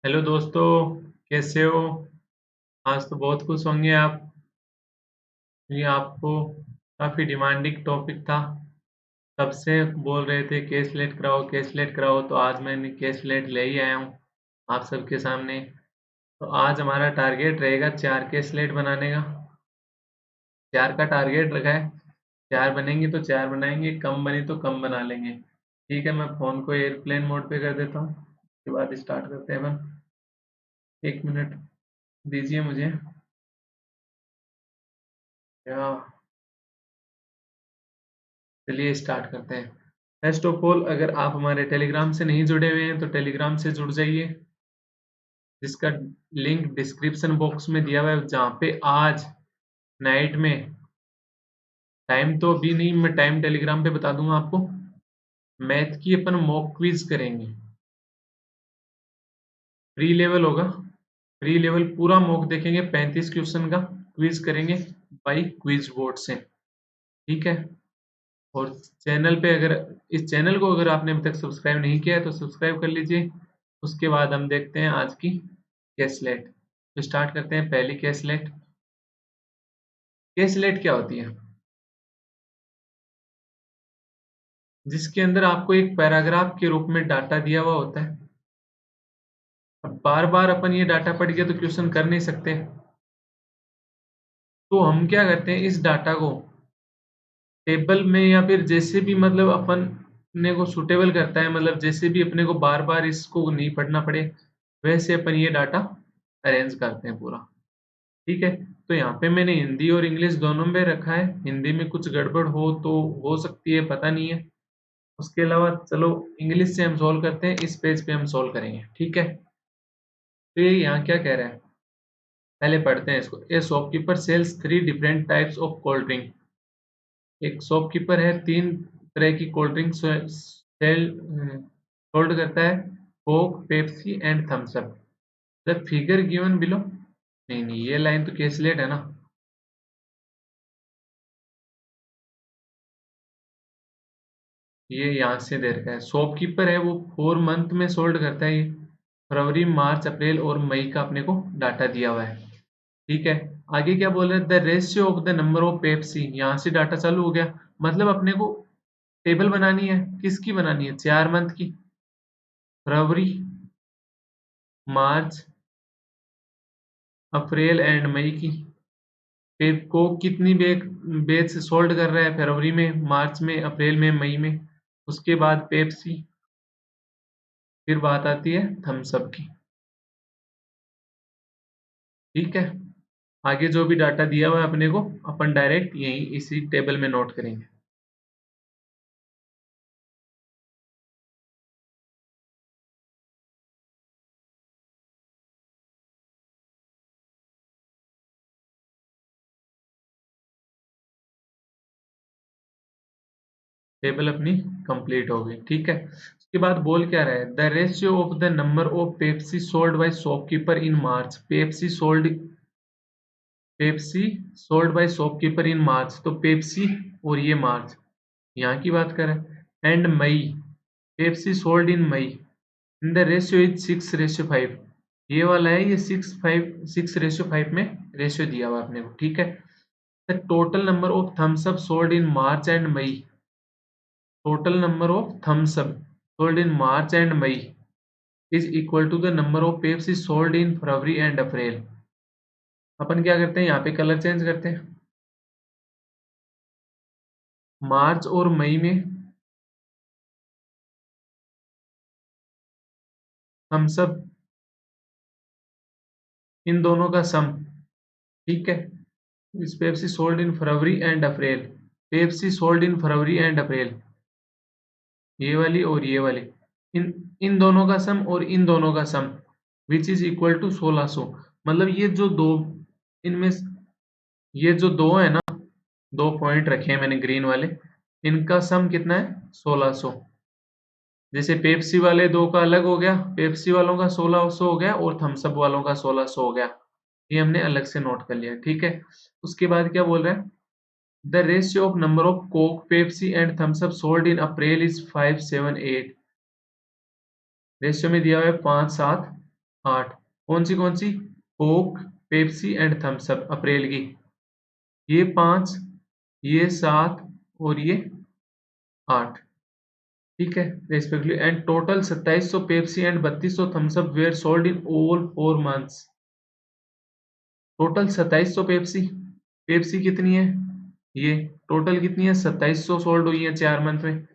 Hello दोस्तों, कैसे हो? आज तो बहुत खुश होंगे आप। ये आपको काफ़ी डिमांडिंग टॉपिक था। तब से बोल रहे थे केस लेट कराओ, तो आज मैंने केस लेट ले ही आया हूँ आप सबके सामने। तो आज हमारा टारगेट रहेगा 4 केस लेट बनाने का। 4 का टारगेट रखा है। 4 बनेंगे तो 4 बनाएंगे, कम बनी तो कम बना लेंगे। ठीक है, मैं फ़ोन को एयरप्लेन मोड पे कर देता हूँ। उसके बाद स्टार्ट करते हैं अपन। 1 मिनट दीजिए मुझे। या चलिए स्टार्ट करते हैं। फर्स्ट ऑफ ऑल, अगर आप हमारे टेलीग्राम से नहीं जुड़े हुए हैं तो टेलीग्राम से जुड़ जाइए, जिसका लिंक डिस्क्रिप्शन बॉक्स में दिया हुआ है। जहाँ पे आज नाइट में, टाइम तो अभी नहीं, मैं टाइम टेलीग्राम पे बता दूंगा आपको। मैथ की अपन मॉक क्विज करेंगे। फ्री लेवल होगा। फ्री लेवल पूरा मॉक देखेंगे, 35 क्वेश्चन का क्विज करेंगे बाई क्विज बोर्ड से। ठीक है। और चैनल पे, अगर इस चैनल को अगर आपने अभी तक सब्सक्राइब नहीं किया है तो सब्सक्राइब कर लीजिए। उसके बाद हम देखते हैं आज की केसलेट। तो स्टार्ट करते हैं पहली केसलेट। केसलेट क्या होती है? जिसके अंदर आपको एक पैराग्राफ के रूप में डाटा दिया हुआ होता है। अब बार बार अपन ये डाटा पढ़ के तो क्वेश्चन कर नहीं सकते। तो हम क्या करते हैं, इस डाटा को टेबल में या फिर जैसे भी, मतलब अपन अपने को सुटेबल करता है, मतलब जैसे भी अपने को बार बार इसको नहीं पढ़ना पड़े, वैसे अपन ये डाटा अरेंज करते हैं पूरा। ठीक है। तो यहाँ पे मैंने हिंदी और इंग्लिश दोनों में रखा है। हिंदी में कुछ गड़बड़ हो तो हो सकती है, पता नहीं है। उसके अलावा चलो इंग्लिश से हम सॉल्व करते हैं, इस पेज पे हम सॉल्व करेंगे। ठीक है। तो ये यहाँ क्या कह रहा है, पहले पढ़ते हैं इसको। A shopkeeper sells 3 different types of cold drink. एक शॉपकीपर है, 3 तरह की कोल्ड ड्रिंक सेल होल्ड करता है। Coke, Pepsi and Thums up. The figure given below. नहीं नहीं, ये लाइन तो कैसलेट है ना। ये यहाँ से दे रखा है, शॉपकीपर है वो 4 मंथ में सोल्ड करता है ये। फरवरी, मार्च, अप्रैल और मई का अपने को डाटा दिया हुआ है। ठीक है। आगे क्या बोल रहे हैं, the ratio of the number of Pepsi. यहाँ से डाटा चालू हो गया। मतलब अपने को टेबल बनानी है, किसकी बनानी है, 4 मंथ की। फरवरी, मार्च, अप्रैल एंड मई की। पेप को कितनी बेच से सोल्ड कर रहा है, फरवरी में, मार्च में, अप्रैल में, मई में। उसके बाद पेप्सी। फिर बात आती है थम्स अप की। ठीक है। आगे जो भी डाटा दिया हुआ है अपने को, अपन डायरेक्ट यहीं इसी टेबल में नोट करेंगे। टेबल अपनी कंप्लीट हो गई। ठीक है। उसके बाद बोल क्या रहा है, the ratio of the number of Pepsi sold by shopkeeper in March. Pepsi sold by shopkeeper in March, तो पेप्सी और ये मार्च, यहाँ की बात करें। And May, Pepsi sold in May, in the ratio is 6:5। ये वाला है, ये 6:5 में रेशियो दिया हुआ अपने को। ठीक है। The total number of Thums Up sold in March and May. Total number of Thums Up sold in March and May is equal to the number of Pepsi sold in February and April. अपन क्या करते हैं, यहाँ पे colour change करते हैं। मार्च और मई में थम्स अप, इन दोनों का सम। ठीक है। इस Pepsi sold in February and April. Pepsi sold in February and अप्रैल, ये वाली और ये वाली, इन इन दोनों का सम और इन दोनों का सम, विच इज इक्वल टू 1600। मतलब ये जो दो, इनमें ये जो दो है ना, 2 पॉइंट रखे हैं मैंने ग्रीन वाले, इनका सम कितना है, 1600। जैसे पेप्सी वाले दो का अलग हो गया, पेप्सी वालों का 1600 हो गया और थम्सअप वालों का 1600 हो गया। ये हमने अलग से नोट कर लिया। ठीक है। उसके बाद क्या बोल रहा है, the ratio of number of Coke, Pepsi and Thums Up sold in April is 5, 7, 8। Ratio में दिया हुआ है 5, 7, 8। कौन सी? Coke, Pepsi and Thums Up April की। ये 5, ये 7 और ये 8। ठीक है, respectively. And total 2700 Pepsi and 3200 Thums Up were sold in all 4 months. Total 2700 Pepsi. Pepsi कितनी है? ये टोटल कितनी है? 2700 सोल्ड हुई है 4 मंथ में।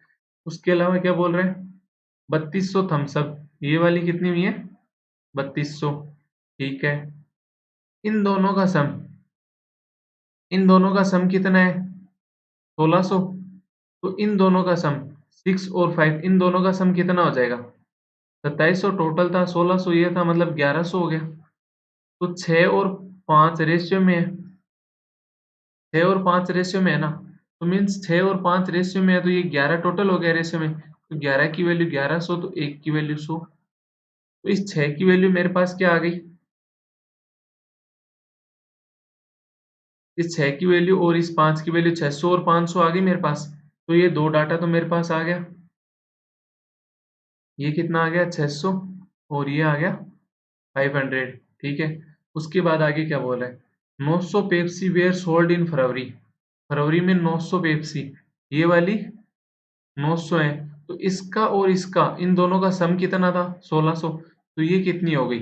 उसके अलावा क्या बोल रहे हैं? 3200 थम्स अप। ये वाली कितनी हुई है? 3200। ठीक है। इन दोनों का सम, इन दोनों का सम कितना है? 1600। तो इन दोनों का सम 6 और 5, इन दोनों का सम कितना हो जाएगा? 2700 टोटल था, 1600 ये था, मतलब 1100 हो गया। तो 6 और 5 रेशियो में है। 6 और 5 रेशियो में है ना, तो मीन्स 6 और 5 रेशियो में है, तो ये 11 टोटल हो गया रेशियो में। तो 11 की वैल्यू 1100, तो 1 की वैल्यू 100। तो इस 6 की वैल्यू मेरे पास क्या आ गई? इस 6 की वैल्यू और इस 5 की वैल्यू 600 और 500 आ गई मेरे पास। तो ये दो डाटा तो मेरे पास आ गया। ये कितना आ गया? 600 और ये आ गया 500। ठीक है। उसके बाद आगे क्या बोल रहा है? 900 Pepsi were sold in February. फरवरी में 900 पेप्सी, ये वाली 900 है। तो इसका और इसका, इन दोनों का सम कितना था? 1600। तो ये कितनी हो गई?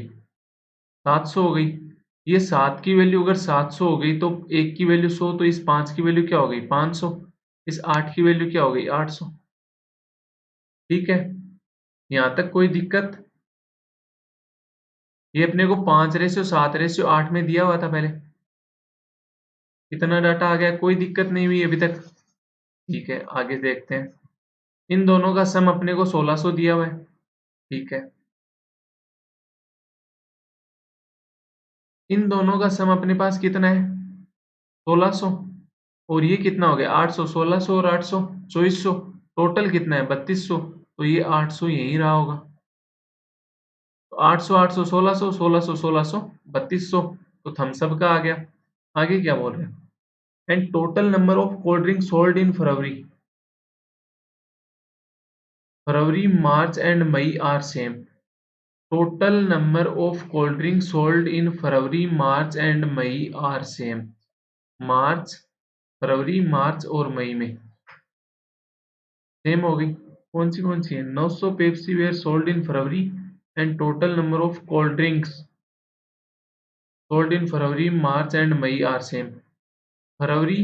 700 हो गई। ये 7 की वैल्यू अगर 700 हो गई, तो 1 की वैल्यू 100, तो इस 5 की वैल्यू क्या हो गई? 500। इस 8 की वैल्यू क्या हो गई? 800। ठीक है, यहाँ तक कोई दिक्कत? ये अपने को 5:7:8 में दिया हुआ था पहले। इतना डाटा आ गया, कोई दिक्कत नहीं हुई अभी तक। ठीक है, आगे देखते हैं। इन दोनों का सम अपने को 1600 दिया हुआ है। ठीक है, इन दोनों का सम अपने पास कितना है? 1600। और ये कितना हो गया? 800। 1600 और 800 2400। टोटल कितना है? 3200। तो ये 800 यही रहा होगा। तो 800 800 1600 1600 1600 3200। तो थम्स अप का आ गया। आगे क्या बोल रहे हैं? And total number of cold drink sold in February. February, March and May are same. Total number of cold drink sold in February, March and May are same. मार्च, फरवरी, मार्च और मई में सेम हो गई। कौन सी है? 900 Pepsi were sold in February and total number of cold drinks sold in February, March and May are same. फरवरी,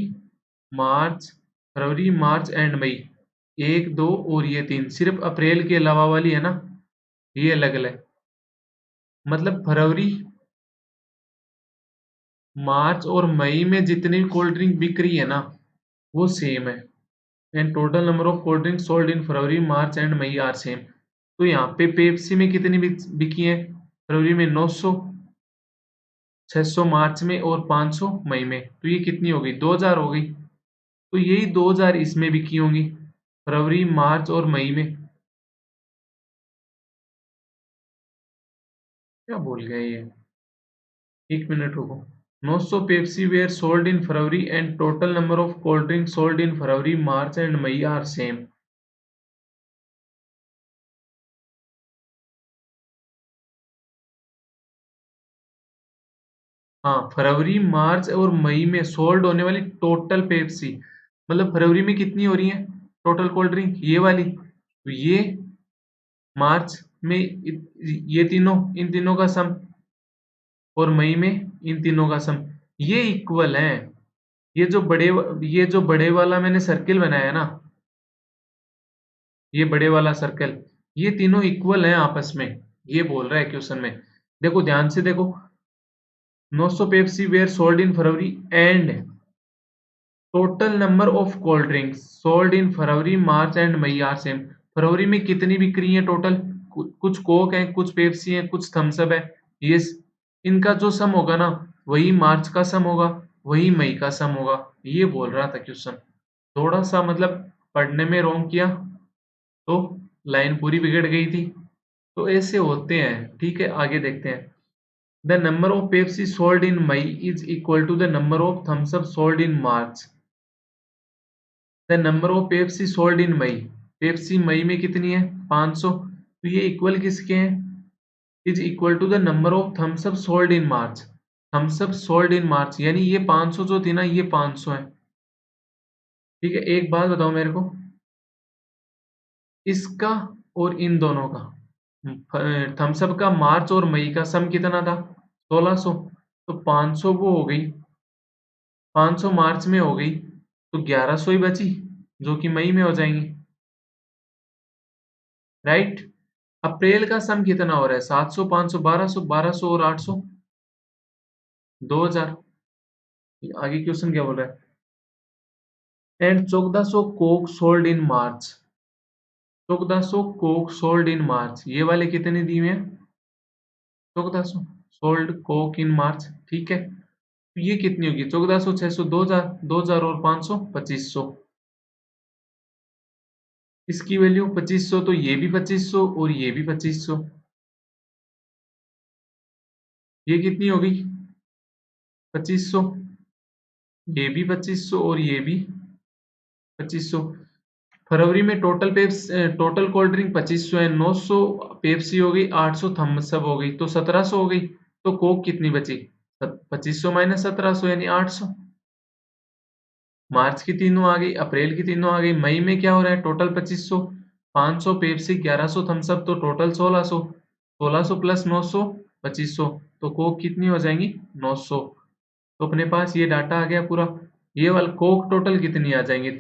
मार्च, फरवरी, मार्च एंड मई, 1 2 और ये 3, सिर्फ अप्रैल के अलावा वाली है ना, ये अलग अलग। मतलब फरवरी, मार्च और मई में जितनी भी कोल्ड ड्रिंक बिक रही है ना, वो सेम है। And total number of cold drink sold in February, March and May are same. तो यहाँ पे पेप्सी में कितनी बिकी है? फरवरी में 900, 600 मार्च में और 500 मई में। तो ये कितनी हो गई? 2000 हो गई। तो यही 2000 इसमें बिकी होंगी, फरवरी, मार्च और मई में। क्या बोल गया ये? एक मिनट रुको। 900 Pepsi were sold in February and total number of cold drink sold in February, March and May are same. हाँ, फरवरी, मार्च और मई में सोल्ड होने वाली टोटल पेप्सी, मतलब फरवरी में कितनी हो रही है टोटल कोल्ड ड्रिंक? ये वाली। तो ये मार्च में ये तीनों, इन तीनों का सम, और मई में इन तीनों का सम, ये इक्वल है। ये जो बड़े, ये जो बड़े वाला मैंने सर्किल बनाया है ना, ये बड़े वाला सर्कल, ये तीनों इक्वल हैं आपस में। ये बोल रहा है क्वेश्चन में। देखो ध्यान से देखो। 900 Pepsi were sold in February and total number of cold drinks sold in February, March and May are same. फरवरी में कितनी बिक रही है टोटल? कुछ कोक है, कुछ पेप्सी है, कुछ थम्स अप है। ये इनका जो सम होगा ना, वही मार्च का सम होगा, वही मई का सम होगा। ये बोल रहा था क्वेश्चन। थोड़ा सा मतलब पढ़ने में रोंग किया, तो लाइन पूरी बिगड़ गई थी। तो ऐसे होते हैं। ठीक है, आगे देखते हैं। The number of Pepsi sold in May is equal to the number of Thums Up sold in March. The number of Pepsi sold in May, Pepsi May में कितनी है? 500। तो ये इक्वल किसके हैं? Is equal to the number of Thums Up sold in March. Thums Up sold in March यानी ये 500 जो थी ना, ये 500 है। ठीक है, एक बात बताओ मेरे को, इसका और इन दोनों का, थम्स अप का मार्च और मई का सम कितना था? 1600। तो 500 वो हो गई, 500 मार्च में हो गई, तो 1100 ही बची, जो कि मई में हो जाएंगी। राइट। अप्रैल का सम कितना हो रहा है? 700, 500, 1200, 1200 और 800, 2000। आगे क्वेश्चन क्या बोल रहा है? And 1400 Coke sold in March. 1400 Coke sold in March, ये वाले कितने दिए हुए हैं? 1400 सोल्ड कोक इन मार्च। ठीक है, तो ये कितनी होगी? 1400, 600, 2000, 2000 और 500, 2500। इसकी वैल्यू 2500, तो ये भी 2500 और ये भी 2500। ये कितनी होगी? 2500। ये भी 2500 और ये भी 2500। फरवरी में total Pep's, total cold drink 2500 है, 900 पेप्सी हो गई, 800 थम्स अप हो गई, तो 1700 हो गई। तो कोक कितनी बची? 2500 माइनस 1700 यानी 800। मार्च की तीनों आ गई, अप्रैल की तीनों आ गई, मई में क्या हो रहा है? टोटल 2500, 500 पेप्सी, 1100 थम्स अप, तो टोटल 1600। 1600 प्लस 900, 2500। तो कोक कितनी हो जाएंगी? 900। तो अपने पास ये डाटा आ गया पूरा। ये वाला कोक टोटल कितनी आ जाएंगी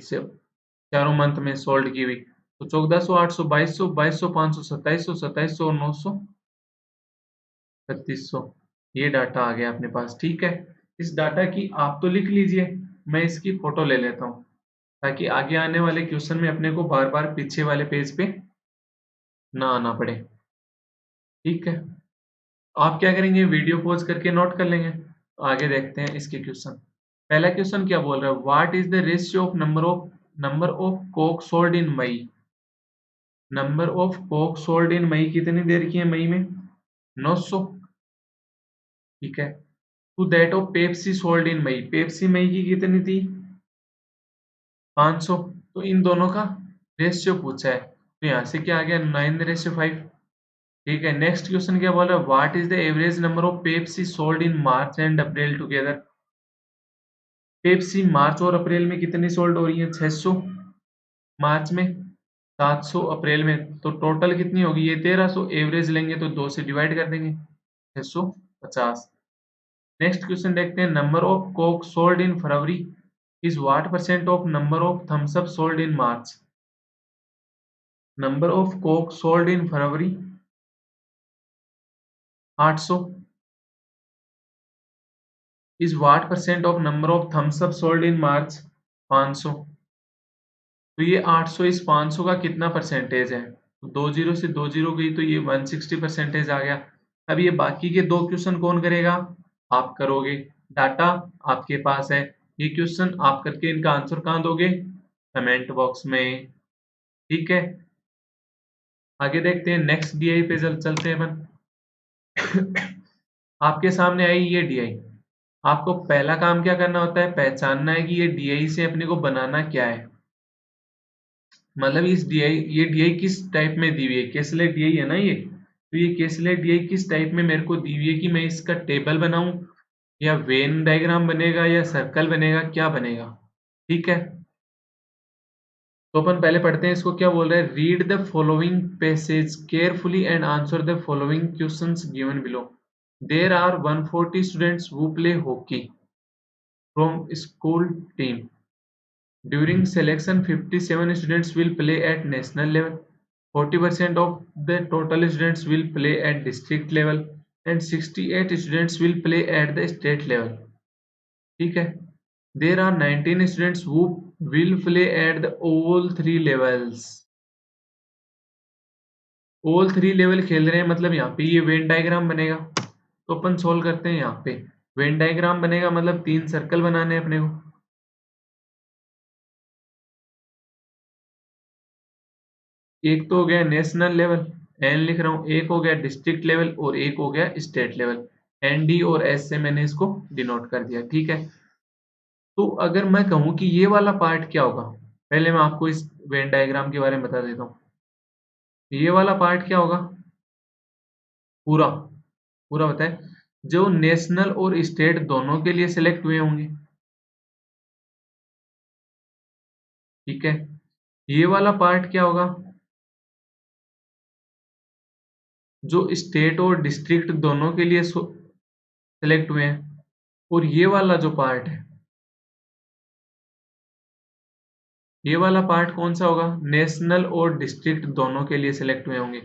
चारों मंथ में सोल्ड की हुई? तो 1400, 800, 2200, 2200, 500, 2700, 2700 और 900, 3600। ये डाटा आ गया अपने पास। ठीक है, इस डाटा की आप तो लिख लीजिए, मैं इसकी फोटो ले लेता हूँ, ताकि आगे आने वाले क्वेश्चन में अपने को बार बार पीछे वाले पेज पे ना आना पड़े। ठीक है, आप क्या करेंगे? वीडियो पॉज करके नोट कर लेंगे। आगे देखते हैं इसके क्वेश्चन। पहला क्वेश्चन क्या बोल रहा है? What is the ratio of number of Coke sold in May. Number of Coke sold in May कितनी देर की है मई में? 900। ठीक है, to that of Pepsi sold in May. Pepsi May की कितनी थी? 500। तो इन दोनों का रेशियो पूछा है, तो यहाँ से क्या आ गया? 9:5। ठीक है, नेक्स्ट क्वेश्चन क्या बोल रहा है? What is the average number of Pepsi sold in March and April together. Pepsi March और अप्रैल में कितनी सोल्ड हो रही है? 600 मार्च में, 700 अप्रैल में, तो टोटल कितनी होगी? ये 1300। एवरेज लेंगे तो 2 से डिवाइड कर देंगे, 650। नेक्स्ट क्वेश्चन देखते हैं। Number of Coke sold in February is what percent of number of Thums Up sold in March. Number of Coke sold in February 800 is what percent of number of Thums Up sold in March 500। तो ये 800 इस 500 का कितना percentage है? तो 2 zero से 2 zero गई, तो ये 160 परसेंटेज आ गया। अब ये बाकी के दो क्वेश्चन कौन करेगा? आप करोगे। डाटा आपके पास है, ये क्वेश्चन आप करके इनका आंसर कहाँ दोगे? कमेंट बॉक्स में। ठीक है, आगे देखते हैं। नेक्स्ट डीआई पे चलते हैं अपन। आपके सामने आई ये डीआई। आपको पहला काम क्या करना होता है? पहचानना है कि ये डीआई से अपने को बनाना क्या है। मतलब इस डीआई, ये डीआई किस टाइप में दी हुई है? केसलेट डीआई है ना ये, तो ये केसलेट डीआई किस टाइप में मेरे को दी हुई है कि मैं इसका टेबल बनाऊं, या वेन डायग्राम बनेगा, या सर्कल बनेगा, क्या बनेगा? ठीक है, तो अपन पहले पढ़ते हैं इसको। क्या बोल रहा है? Read the following passage carefully and answer the following questions given below. There are 140 students who play hockey from school team. During selection, 57 students will play at national level, 40% of the total students will play at district level, and 68 students will play at the state level. ठीक है, there are 19 students who will play at the all three levels. all three level खेल रहे हैं, मतलब यहाँ पे ये Venn diagram बनेगा। तो अपन सोल्व करते हैं। यहाँ पे वेन डायग्राम बनेगा, मतलब 3 सर्कल बनाने हैं अपने को। एक तो हो गया नेशनल लेवल, एन लिख रहा हूँ, एक हो गया डिस्ट्रिक्ट लेवल, और एक हो गया स्टेट लेवल। एन डी और एस से मैंने इसको डिनोट कर दिया। ठीक है, तो अगर मैं कहूँ कि ये वाला पार्ट क्या होगा, पहले मैं आपको इस वेन डायग्राम के बारे में बता देता हूँ। ये वाला पार्ट क्या होगा? पूरा पूरा बताए, जो नेशनल और स्टेट दोनों के लिए सिलेक्ट हुए होंगे। ठीक है, ये वाला पार्ट क्या होगा, जो स्टेट और डिस्ट्रिक्ट दोनों के लिए सिलेक्ट हुए हैं। और ये वाला जो पार्ट है, ये वाला पार्ट कौन सा होगा, नेशनल और डिस्ट्रिक्ट दोनों के लिए सिलेक्ट हुए होंगे।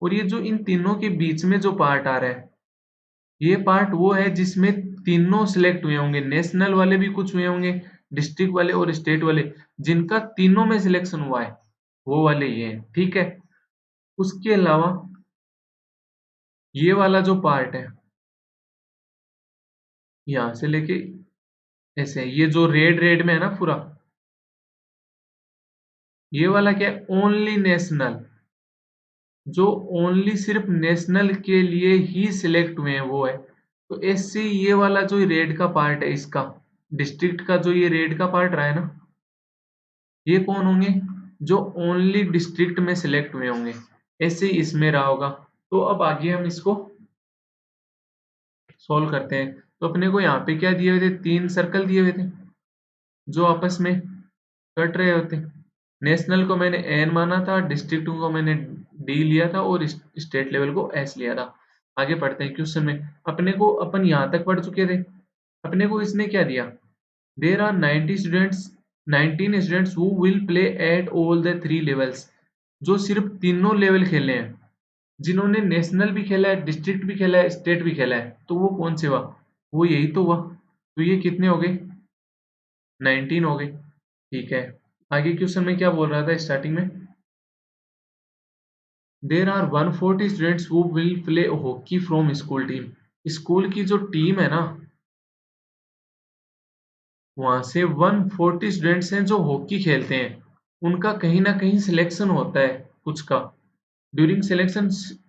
और ये जो इन तीनों के बीच में जो पार्ट आ रहा है, ये पार्ट वो है जिसमें तीनों सिलेक्ट हुए होंगे, नेशनल वाले भी कुछ हुए होंगे, डिस्ट्रिक्ट वाले और स्टेट वाले, जिनका तीनों में सिलेक्शन हुआ है वो वाले ये हैं। ठीक है, उसके अलावा ये वाला जो पार्ट है, यहां से लेके ऐसे, ये जो रेड रेड में है ना पूरा, ये वाला क्या है, ओनली नेशनल, जो ओनली सिर्फ नेशनल के लिए ही सिलेक्ट हुए हैं वो है। तो ऐसे ये वाला जो रेड का पार्ट है इसका, डिस्ट्रिक्ट का जो ये रेड का पार्ट रहा है ना, ये कौन होंगे, जो ओनली डिस्ट्रिक्ट में सिलेक्ट हुए होंगे। ऐसे ही इसमें रहा होगा। तो अब आगे हम इसको सॉल्व करते हैं। तो अपने को यहाँ पे क्या दिए हुए थे, 3 सर्कल दिए हुए थे जो आपस में कट रहे होते। नेशनल को मैंने एन माना था, डिस्ट्रिक्ट को मैंने डी लिया था और स्टेट लेवल को एस लिया था। आगे पढ़ते हैं क्वेश्चन में। अपने को अपन यहाँ तक पढ़ चुके थे। अपने को इसने क्या दिया, there are 19 students who will play at all the 3 levels, जो सिर्फ तीनों लेवल खेले हैं, जिन्होंने नेशनल भी खेला है, डिस्ट्रिक्ट भी खेला है, स्टेट भी खेला है। तो वो कौन से हुआ, वो यही तो हुआ। तो ये कितने हो गए, 19 हो गए। ठीक है, आगे क्वेश्चन में क्या बोल रहा था स्टार्टिंग में, there are 140 students who will play hockey from school team. School की जो टीम है ना, वहां से 140 स्टूडेंट्स हैं जो हॉकी खेलते हैं, उनका कहीं ना कहीं सिलेक्शन होता है कुछ का। During selection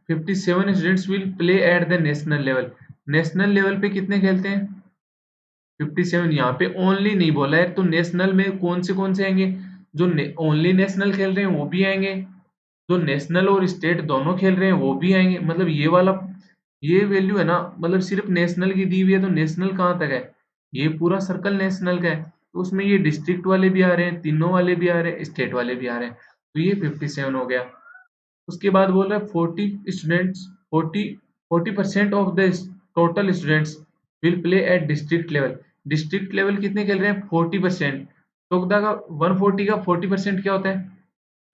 57 students will play at the national level. National level पे कितने खेलते हैं, 57। यहाँ पे ओनली नहीं बोला है, तो नेशनल में कौन से आएंगे, जो ओनली नेशनल खेल रहे हैं वो भी आएंगे, जो नेशनल और स्टेट दोनों खेल रहे हैं वो भी आएंगे। मतलब ये वाला, ये वैल्यू है ना, मतलब सिर्फ नेशनल की दी हुई है, तो नेशनल कहाँ तक है, ये पूरा सर्कल नेशनल का है। तो उसमें ये डिस्ट्रिक्ट वाले भी आ रहे हैं, तीनों वाले भी आ रहे हैं, स्टेट वाले भी आ रहे हैं। तो ये 57 हो गया। उसके बाद बोल रहा है 40% of the total students will play at district level. District level कितने खेल रहे हैं, 40%। तो का 140 का 40% क्या होता है,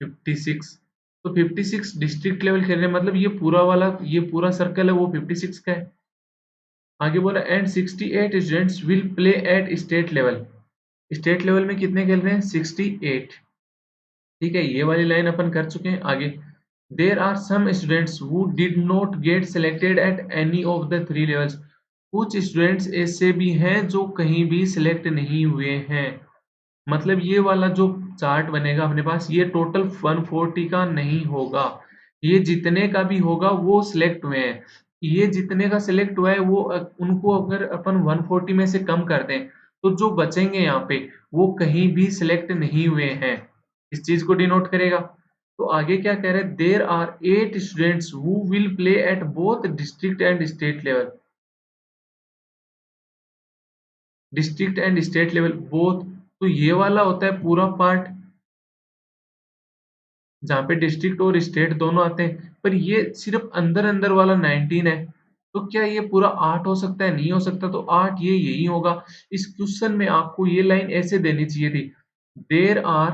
56। तो 56 डिस्ट्रिक्ट लेवल खेल रहे हैं, मतलब ये पूरा वाला, ये पूरा सर्कल है वो 56 का है। आगे बोला and 68 students will play eight state level. State level में कितने खेल रहे हैं, 68। ठीक है, ये वाली लाइन अपन कर चुके हैं। आगे there are some students who did not get selected at any of the 3 levels. कुछ स्टूडेंट्स ऐसे भी हैं जो कहीं भी सिलेक्ट नहीं हुए हैं। मतलब ये वाला जो चार्ट बनेगा अपने पास, ये टोटल 140 का नहीं होगा, ये जितने का भी होगा वो सिलेक्ट हुए हैं। ये जितने का सिलेक्ट हुआ है वो उनको अगर अपन 140 में से कम कर दें, तो जो बचेंगे यहाँ पे वो कहीं भी सिलेक्ट नहीं हुए हैं। इस चीज को डिनोट करेगा। तो आगे क्या कह रहे हैं, there are 8 students who will play at both district and state level. District and state level both, तो ये वाला होता है पूरा पार्ट जहाँ पे डिस्ट्रिक्ट और स्टेट दोनों आते हैं। पर ये सिर्फ अंदर अंदर वाला 19 है, तो क्या ये पूरा 8 हो सकता है, नहीं हो सकता। तो 8 ये यही होगा। इस क्वेश्चन में आपको ये लाइन ऐसे देनी चाहिए थी, there are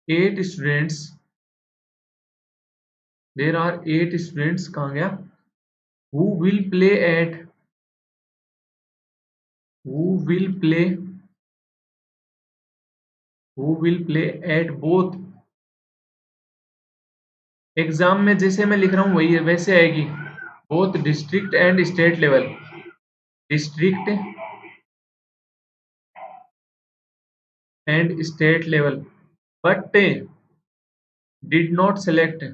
8 students, there are 8 students कहाँ गया, who will play at, who will play, who will play at both. Exam में जैसे मैं लिख रहा हूँ वही है, वैसे आएगी, both district and state level. District and state level, but did not select,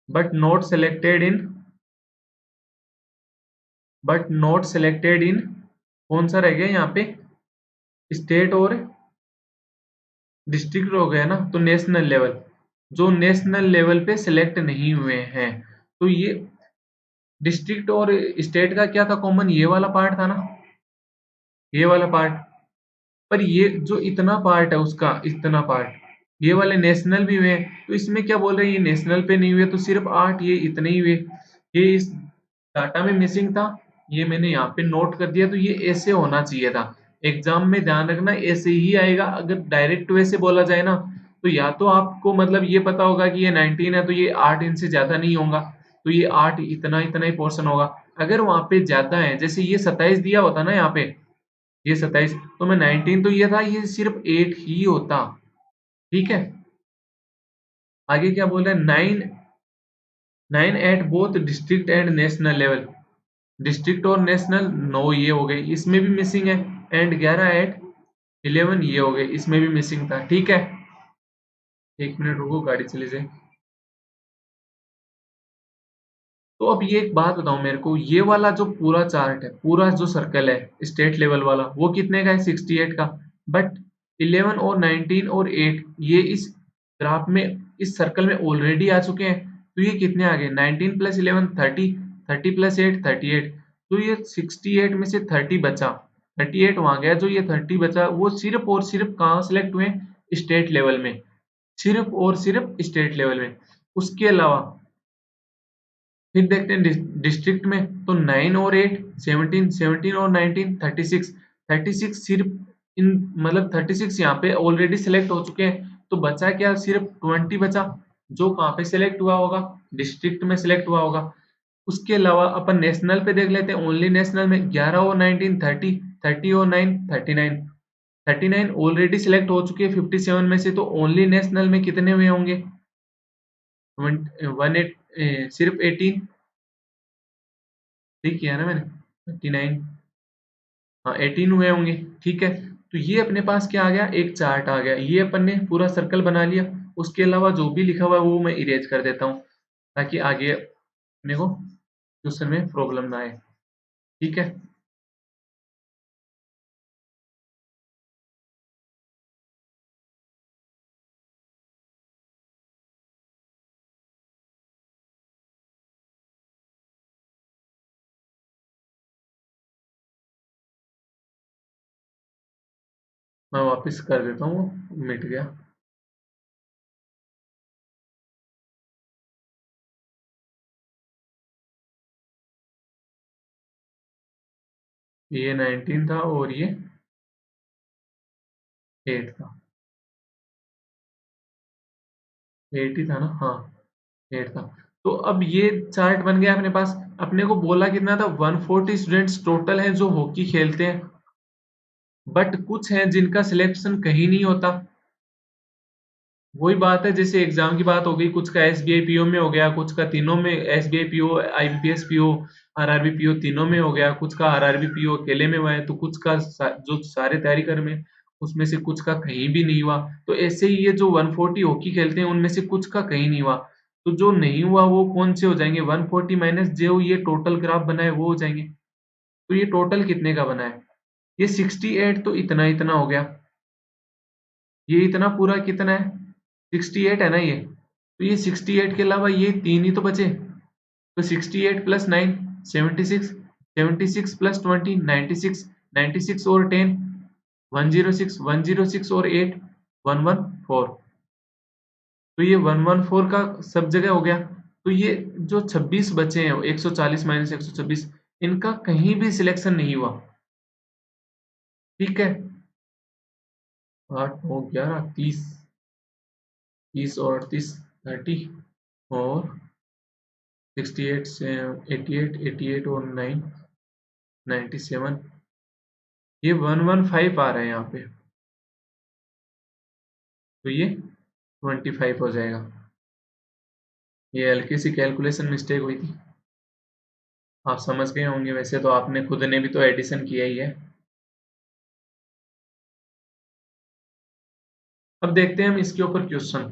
but not selected in, but not selected in, कौन सा रह गया यहाँ पे, स्टेट और डिस्ट्रिक्ट हो गया ना, तो नेशनल लेवल। जो नेशनल लेवल पे सिलेक्ट नहीं हुए हैं। तो ये डिस्ट्रिक्ट और स्टेट का क्या था कॉमन, ये वाला पार्ट था ना, ये वाला पार्ट। पर ये जो इतना पार्ट है उसका, इतना पार्ट, ये वाले नेशनल भी हुए हैं। तो इसमें क्या बोल रहे हैं, ये नेशनल पे नहीं हुए तो सिर्फ 8, ये इतने ही हुए। ये इस डाटा में मिसिंग था, ये मैंने यहाँ पे नोट कर दिया। तो ये ऐसे होना चाहिए था, एग्जाम में ध्यान रखना ऐसे ही आएगा। अगर डायरेक्ट वैसे बोला जाए ना, तो या तो आपको मतलब ये पता होगा कि ये 19 है तो ये 8 इनसे ज्यादा नहीं होगा, तो ये 8 इतना इतना ही पोर्शन होगा। अगर वहां पे ज्यादा है, जैसे ये 27 दिया होता ना यहाँ पे, ये 27, तो मैं 19 तो ये था, ये सिर्फ 8 ही होता। ठीक है, आगे क्या बोल रहा है, 9 eight both district and national level. District और नेशनल 9 ये हो गए, इसमें भी मिसिंग है। एंड 11 एट 11 ये हो गए, इसमें भी मिसिंग था। ठीक है, एक मिनट रुको, गाड़ी चली जाए। तो अब ये एक बात बताओ मेरे को, ये वाला जो पूरा चार्ट है, पूरा जो सर्कल है स्टेट लेवल वाला, वो कितने का है, 68 का। बट 11 और 19 और 8 ये इस ग्राफ में, इस सर्कल में ऑलरेडी आ चुके हैं। तो ये कितने आ गए, 19 प्लस 11 30, 30 प्लस 8 38। तो ये 68 में से 30 बचा, 38 वहां गया, जो ये 30 बचा वो सिर्फ और सिर्फ कहाँ सिलेक्ट हुए, स्टेट लेवल में, सिर्फ और सिर्फ स्टेट लेवल में। उसके अलावा फिर देखते हैं डिस्ट्रिक्ट में, तो 9 और 8 17, 17 और 19 36, 36 सिर्फ इन, मतलब 36 यहाँ पे ऑलरेडी सिलेक्ट हो चुके हैं। तो बचा क्या, सिर्फ 20 बचा, जो कहाँ पे सिलेक्ट हुआ होगा, डिस्ट्रिक्ट में सिलेक्ट हुआ होगा। उसके अलावा अपन नेशनल पे देख लेते हैं, ओनली नेशनल में 11 और 19 30, 30 और 9 39, 39 ऑलरेडी सिलेक्ट हो चुके हैं 57 में से। तो ओनली नेशनल में कितने हुए होंगे, 1 सिर्फ 18, ठीक किया ना मैंने, 39, हाँ 18 हुए होंगे। ठीक है, तो ये अपने पास क्या आ गया, एक चार्ट आ गया। ये अपन ने पूरा सर्कल बना लिया। उसके अलावा जो भी लिखा हुआ है वो मैं इरेज कर देता हूँ, ताकि आगे अपने को क्वेश्चन में प्रॉब्लम ना आए। ठीक है, मैं वापस कर देता हूँ, वो मिट गया। ये 19 था और ये 8 था, 8 ही था ना, हाँ 8 था। तो अब ये चार्ट बन गया अपने पास। अपने को बोला कितना था, 140 स्टूडेंट्स टोटल हैं जो हॉकी खेलते हैं। बट कुछ हैं जिनका सिलेक्शन कहीं नहीं होता। वही बात है, जैसे एग्जाम की बात हो गई, कुछ का एसबीआई पीओ में हो गया, कुछ का तीनों में, SBI PO, IBPS PO, RRB PO तीनों में हो गया, कुछ का आरआरबी पीओ अकेले में हुआ है, तो कुछ का जो सारे तैयारी कर में, उसमें से कुछ का कहीं भी नहीं हुआ। तो ऐसे ही ये जो 140 हॉकी खेलते हैं उनमें से कुछ का कहीं नहीं हुआ। तो जो नहीं हुआ वो कौन से हो जाएंगे, 140 माइनस जो ये टोटल ग्राफ बना है वो हो जाएंगे। तो ये टोटल कितने का बना है, ये 68, तो इतना इतना हो गया। ये इतना पूरा कितना है, 68 है ना ये। तो ये 68 के अलावा ये तीन ही तो बचे। तो 68 प्लस 9 76, 76 प्लस 20 96, 96 और 10 106, 106 और 8 114। तो ये 114 का सब जगह हो गया। तो ये जो 26 बचे हैं, 140 माइनस 126, इनका कहीं भी सिलेक्शन नहीं हुआ। ठीक है, 8 9 11 30, 30 और 38 30 और 68 से 88, 88 और 9 97, ये 115 आ रहा है यहाँ पे। तो ये 25 हो जाएगा। ये हल्की सी कैलकुलेशन मिस्टेक हुई थी, आप समझ गए होंगे। वैसे तो आपने खुद ने भी तो एडिशन किया ही है। अब देखते हैं हम इसके ऊपर क्वेश्चन।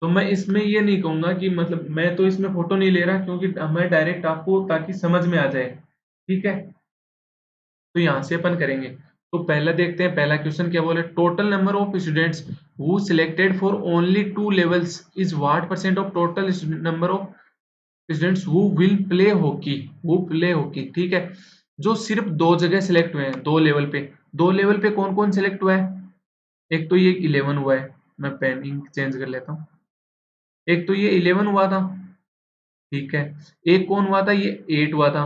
तो मैं इसमें ये नहीं कहूंगा कि मतलब, मैं तो इसमें फोटो नहीं ले रहा क्योंकि मैं डायरेक्ट आपको ताकि समझ में आ जाए। ठीक है, तो यहाँ से अपन करेंगे। तो पहला देखते हैं, पहला क्वेश्चन क्या बोले, total number of students who selected for only 2 levels is what percent of total number of students who will play hockey, who play hockey. ठीक है, जो सिर्फ दो जगह सिलेक्ट हुए हैं, दो लेवल पे, दो लेवल पे कौन कौन सिलेक्ट हुआ है? एक तो ये 11 हुआ है, मैं पेन इंक चेंज कर लेता हूँ। एक तो ये 11 हुआ था, ठीक है। एक कौन हुआ था? ये 8 हुआ था।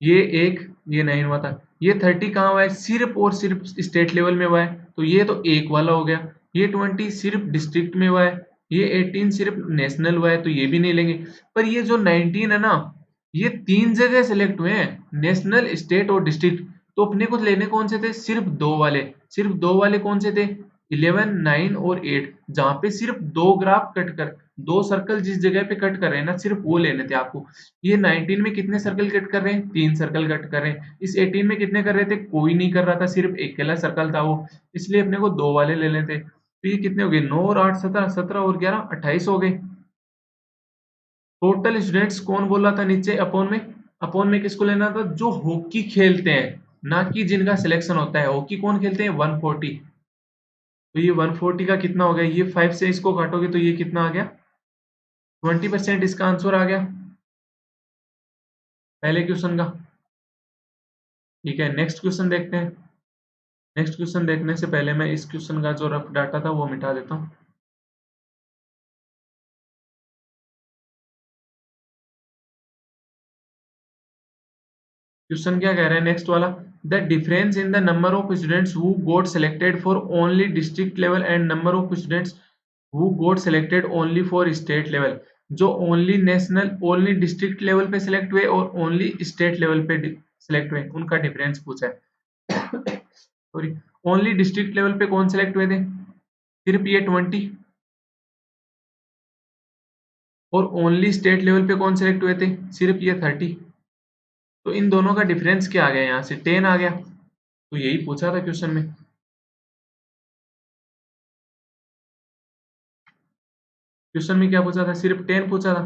ये एक, ये 9 हुआ था। ये 30 कहाँ हुआ है? सिर्फ और सिर्फ स्टेट लेवल में हुआ है, तो ये तो एक वाला हो गया। ये 20 सिर्फ डिस्ट्रिक्ट में हुआ है। ये 18 सिर्फ नेशनल हुआ है, तो ये भी नहीं लेंगे। पर ये जो 19 है ना, ये 3 जगह सेलेक्ट हुए हैं, नेशनल, स्टेट और डिस्ट्रिक्ट। तो अपने को लेने कौन से थे? सिर्फ दो वाले। सिर्फ दो वाले कौन से थे? 11, 9 और 8, जहां पे सिर्फ दो ग्राफ कट कर, दो सर्कल जिस जगह पे कट कर रहे हैं ना, सिर्फ वो लेने थे आपको। ये 19 में कितने सर्कल कट कर रहे हैं? 3 सर्कल कट कर रहे हैं। इस 18 में कितने कर रहे थे? कोई नहीं कर रहा था, सिर्फ अकेला सर्कल था वो, इसलिए अपने को दो वाले ले लेते। तो ये कितने हो गए? 9 और 8 17, 17 और 11 28 हो गए। टोटल स्टूडेंट्स कौन बोला था नीचे? अपॉन में। अपॉन में किसको लेना था? जो हॉकी खेलते हैं, ना कि जिनका सिलेक्शन होता है। हॉकी कौन खेलते हैं? 140। तो ये 140 का कितना हो गया? ये 5 से इसको काटोगे तो ये कितना आ गया? 20% इसका आंसर आ गया पहले क्वेश्चन का। ठीक है, नेक्स्ट क्वेश्चन देखते हैं। नेक्स्ट क्वेश्चन देखने से पहले मैं इस क्वेश्चन का जो रफ डाटा था वो मिटा देता हूँ। क्वेश्चन क्या कह रहा है नेक्स्ट वाला? The difference in the number of students who got selected for only district level and number of students who got selected only for state level. जो only national, only district level पे select हुए और only state level पे select हुए, उनका difference पूछा है। Sorry, only district level पे कौन सिलेक्ट हुए थे? सिर्फ ये 20। और ओनली स्टेट लेवल पे कौन सिलेक्ट हुए थे? सिर्फ ये 30। तो इन दोनों का डिफरेंस क्या आ गया? यहाँ से 10 आ गया। तो यही पूछा था क्वेश्चन में। क्वेश्चन में क्या पूछा था? सिर्फ 10 पूछा था।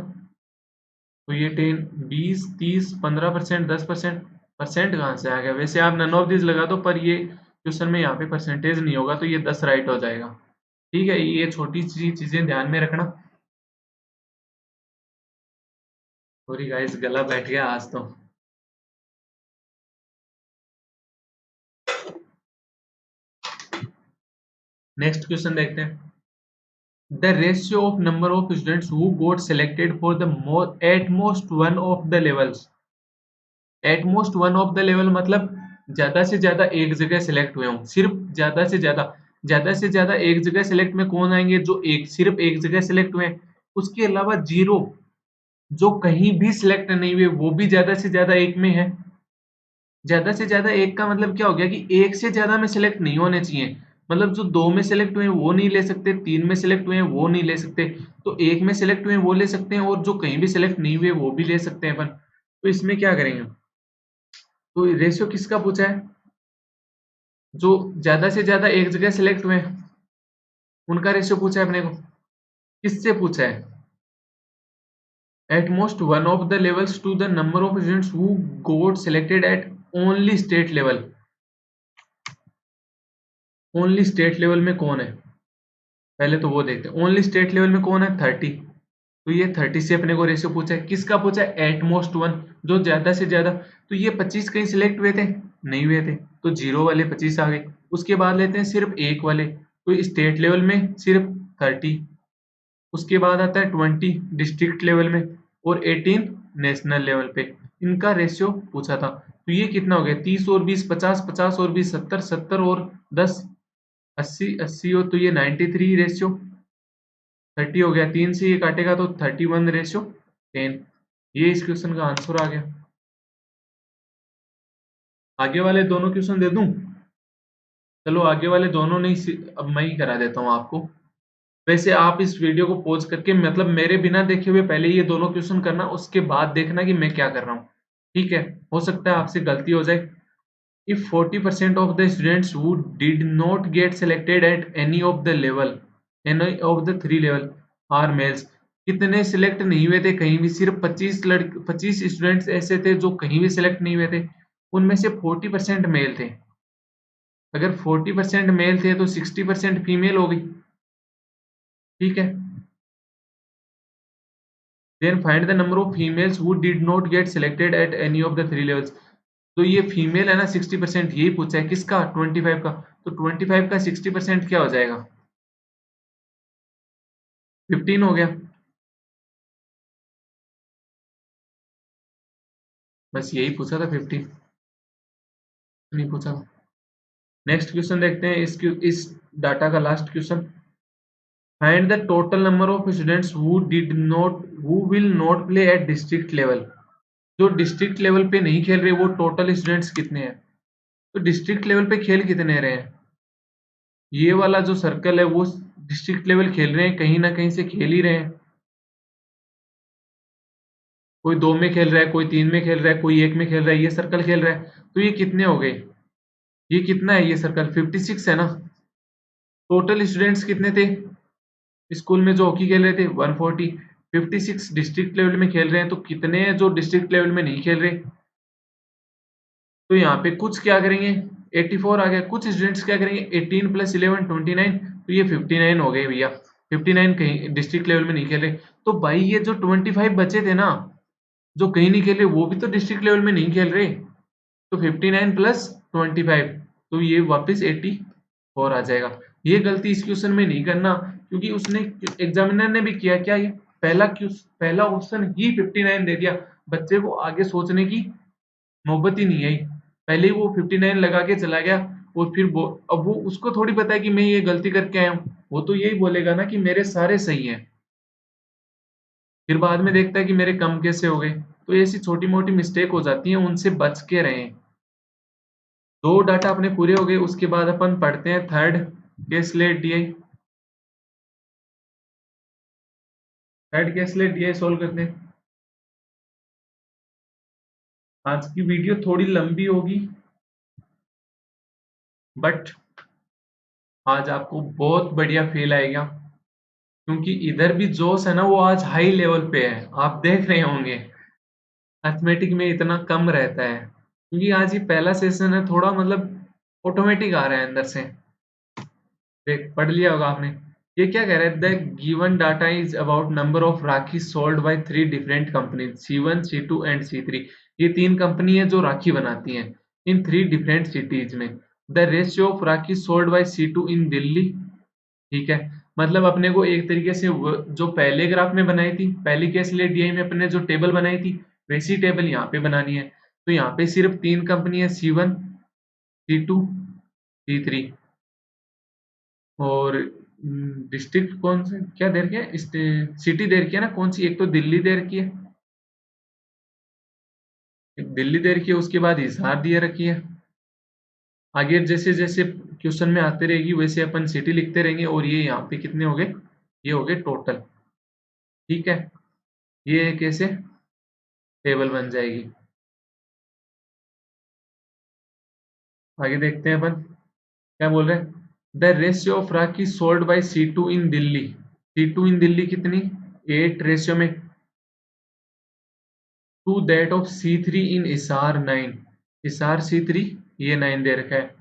तो ये 10, 20, 30, 15%, 10%, परसेंट कहाँ से आ गया? वैसे आप नन ऑफ दिस लगा दो, पर ये क्वेश्चन में यहाँ पे परसेंटेज नहीं होगा, तो ये 10 राइट हो जाएगा। ठीक है, ये छोटी सी चीजें ध्यान में रखना। सॉरी गाइस, गला बैठ गया आज तो। नेक्स्ट क्वेश्चन देखते हैं। The ratio of number of students who got selected for the at most one of the levels. At most one of the level मतलब ज्यादा से ज्यादा एक जगह सेलेक्ट हुए हों, सिर्फ ज्यादा से ज्यादा एक जगह सेलेक्ट में कौन आएंगे? जो एक, सिर्फ एक जगह सेलेक्ट हुए। उसके अलावा जीरो, जो कहीं भी सिलेक्ट नहीं हुए, वो भी ज्यादा से ज्यादा एक में है। ज्यादा से ज्यादा एक का मतलब क्या हो गया? कि एक से ज्यादा में सिलेक्ट नहीं होने चाहिए। मतलब जो दो में सिलेक्ट हुए हैं वो नहीं ले सकते, तीन में सिलेक्ट हुए हैं वो नहीं ले सकते, तो एक में सिलेक्ट हुए हैं वो ले सकते हैं, और जो कहीं भी सिलेक्ट नहीं हुए वो भी ले सकते हैं अपन। तो इसमें क्या करेंगे? तो रेशियो किसका पूछा है? जो ज्यादा से ज्यादा एक जगह सिलेक्ट हुए हैं, उनका रेशियो पूछा है अपने को। किससे पूछा है? At most one of the levels to the number of students who got selected at only state level. Only state level में कौन है? पहले तो वो देखते हैं। ओनली स्टेट लेवल में कौन है? 30। तो ये 30 से अपने को रेशियो पूछा है। किसका पूछा है? एट मोस्ट वन, जो ज्यादा से ज्यादा। तो ये 25 कहीं सिलेक्ट हुए थे? नहीं हुए थे, तो जीरो वाले 25 आ गए। उसके बाद लेते हैं सिर्फ एक वाले, तो स्टेट लेवल में सिर्फ 30। उसके बाद आता है 20 डिस्ट्रिक्ट लेवल में, और 18 नेशनल लेवल पे। इनका रेशियो पूछा था। तो ये कितना हो गया? 30 और 20 50, 50 और 20 70, 70 और 10 80, 80 हो, तो ये 93 रेशियो 30 हो गया। 3 से ये काटेगा तो 31 रेशियो 10। ये इस क्वेश्चन का आंसर आ गया। आगे वाले दोनों क्वेश्चन दे दूं? चलो आगे वाले दोनों नहीं, अब मैं ही करा देता हूँ आपको। वैसे आप इस वीडियो को पॉज करके, मतलब मेरे बिना देखे हुए पहले ये दोनों क्वेश्चन करना, उसके बाद देखना कि मैं क्या कर रहा हूँ। ठीक है, हो सकता है आपसे गलती हो जाए। If 40% of the students who did not get selected at any of the level, any of the three level are males, कितने सिलेक्ट नहीं हुए थे कहीं भी? सिर्फ 25 स्टूडेंट्स ऐसे थे जो कहीं भी सिलेक्ट नहीं हुए थे। उनमें से 40% मेल थे। अगर 40% मेल थे तो 60% फीमेल हो गई, ठीक है। Then find the number of females who did not get selected at any of the 3 levels. तो ये फीमेल है ना 60%, यही पूछा है किसका, 25 का। तो 25 का 60% क्या हो जाएगा, 15 हो गया। बस यही पूछा था, 15 नहीं पूछा था। नेक्स्ट क्वेश्चन देखते हैं, इस डाटा का last question. Find the total number of students who will not play at district level. जो डिस्ट्रिक्ट लेवल पे नहीं खेल रहे वो टोटल स्टूडेंट्स कितने हैं। तो डिस्ट्रिक्ट लेवल पे खेल कितने रहे हैं, ये वाला जो सर्कल है वो डिस्ट्रिक्ट लेवल खेल रहे हैं, कहीं ना कहीं से खेल ही रहे हैं। कोई 2 में खेल रहा है, कोई 3 में खेल रहा है, कोई 1 में खेल रहा है, ये सर्कल खेल रहा है। तो ये कितने हो गए, ये कितना है, ये सर्कल 56 है ना। टोटल स्टूडेंट्स कितने थे स्कूल में जो हॉकी खेल रहे थे, 140। 56 डिस्ट्रिक्ट लेवल में खेल रहे हैं, तो कितने हैं जो डिस्ट्रिक्ट लेवल में नहीं खेल रहे। तो यहाँ पे कुछ क्या करेंगे, 84 आ गया। कुछ स्टूडेंट्स क्या करेंगे, 18 + 11 29, तो ये 59 हो गए भैया। 59 कहीं डिस्ट्रिक्ट लेवल में नहीं खेल रहे। तो भाई ये जो 25 बचे थे ना जो कहीं नहीं खेल रहे, वो भी तो डिस्ट्रिक्ट लेवल में नहीं खेल रहे। तो 59 + 25, तो ये वापस 84 आ जाएगा। ये गलती इस क्वेश्चन में नहीं करना, क्योंकि उसने एग्जामिनर ने भी किया क्या, ये पहला ऑप्शन ही 59 दे दिया। बच्चे को आगे सोचने की नौबत ही नहीं आई, पहले ही वो 59 लगा के चला गया। और फिर अब वो उसको थोड़ी पता है कि मैं ये गलती करके आया हूँ, वो तो यही बोलेगा ना कि मेरे सारे सही हैं। फिर बाद में देखता है कि मेरे कम कैसे हो गए। तो ऐसी छोटी मोटी मिस्टेक हो जाती है, उनसे बच के रहें। दो डाटा अपने पूरे हो गए, उसके बाद अपन पढ़ते हैं third caselet DI. Third caselet DI solve करते हैं। आज की वीडियो थोड़ी लंबी होगी, बट आज आपको बहुत बढ़िया फील आएगा, क्योंकि इधर भी जोश है ना वो आज हाई लेवल पे है, आप देख रहे होंगे। अर्थमेटिक में इतना कम रहता है, क्योंकि आज ये पहला सेशन है, थोड़ा मतलब ऑटोमेटिक आ रहा है अंदर से। देख पढ़ लिया होगा आपने। ये क्या कह रहा है, the given data is about number of rakhi sold bye 3 different companies C1 C2 and C3। ये 3 कंपनी है जो राखी बनाती हैं इन 3 डिफरेंट सिटीज में। The ratio of rakhi sold by C2 in Delhi, ठीक है। मतलब अपने को एक तरीके से जो पहले ग्राफ में बनाई थी, पहली केस ले डीआई में अपने जो टेबल बनाई थी, वैसी टेबल यहाँ पे बनानी है। तो यहाँ पे सिर्फ 3 कंपनी है, C1 C2 C3। और डिस्ट्रिक्ट कौन से क्या दे रखी है, सिटी दे रखी है ना, कौन सी, एक तो दिल्ली दे रखी है, एक दिल्ली दे रखी है, उसके बाद हिसार दिए रखी है। आगे जैसे जैसे क्वेश्चन में आते रहेगी वैसे अपन सिटी लिखते रहेंगे। और ये यहाँ पे कितने हो गए, ये हो गए टोटल, ठीक है। ये कैसे टेबल बन जाएगी, आगे देखते हैं अपन क्या बोल रहे हैं। The ratio of rakhi sold by C2 in Delhi, C2 in Delhi कितनी, 8 रेशियो में to that of C3 in Hisar 9। Hisar C3 ये 9 दे रखा है।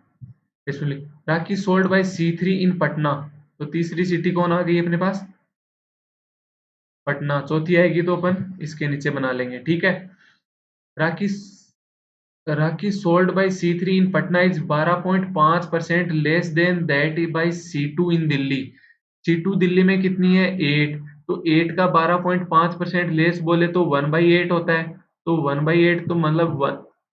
इसमें rakhi sold by C3 in Patna, तो तीसरी सिटी कौन आ गई अपने पास, पटना। चौथी आएगी तो अपन इसके नीचे बना लेंगे, ठीक है। Rakhi Rakhi sold by C3 in Patna is 12.5% less than that by C2 in Delhi. C2 Delhi में कितनी है, 8। तो 8 का 12.5% लेस बोले तो 1/8 होता है। तो 1/8 तो मतलब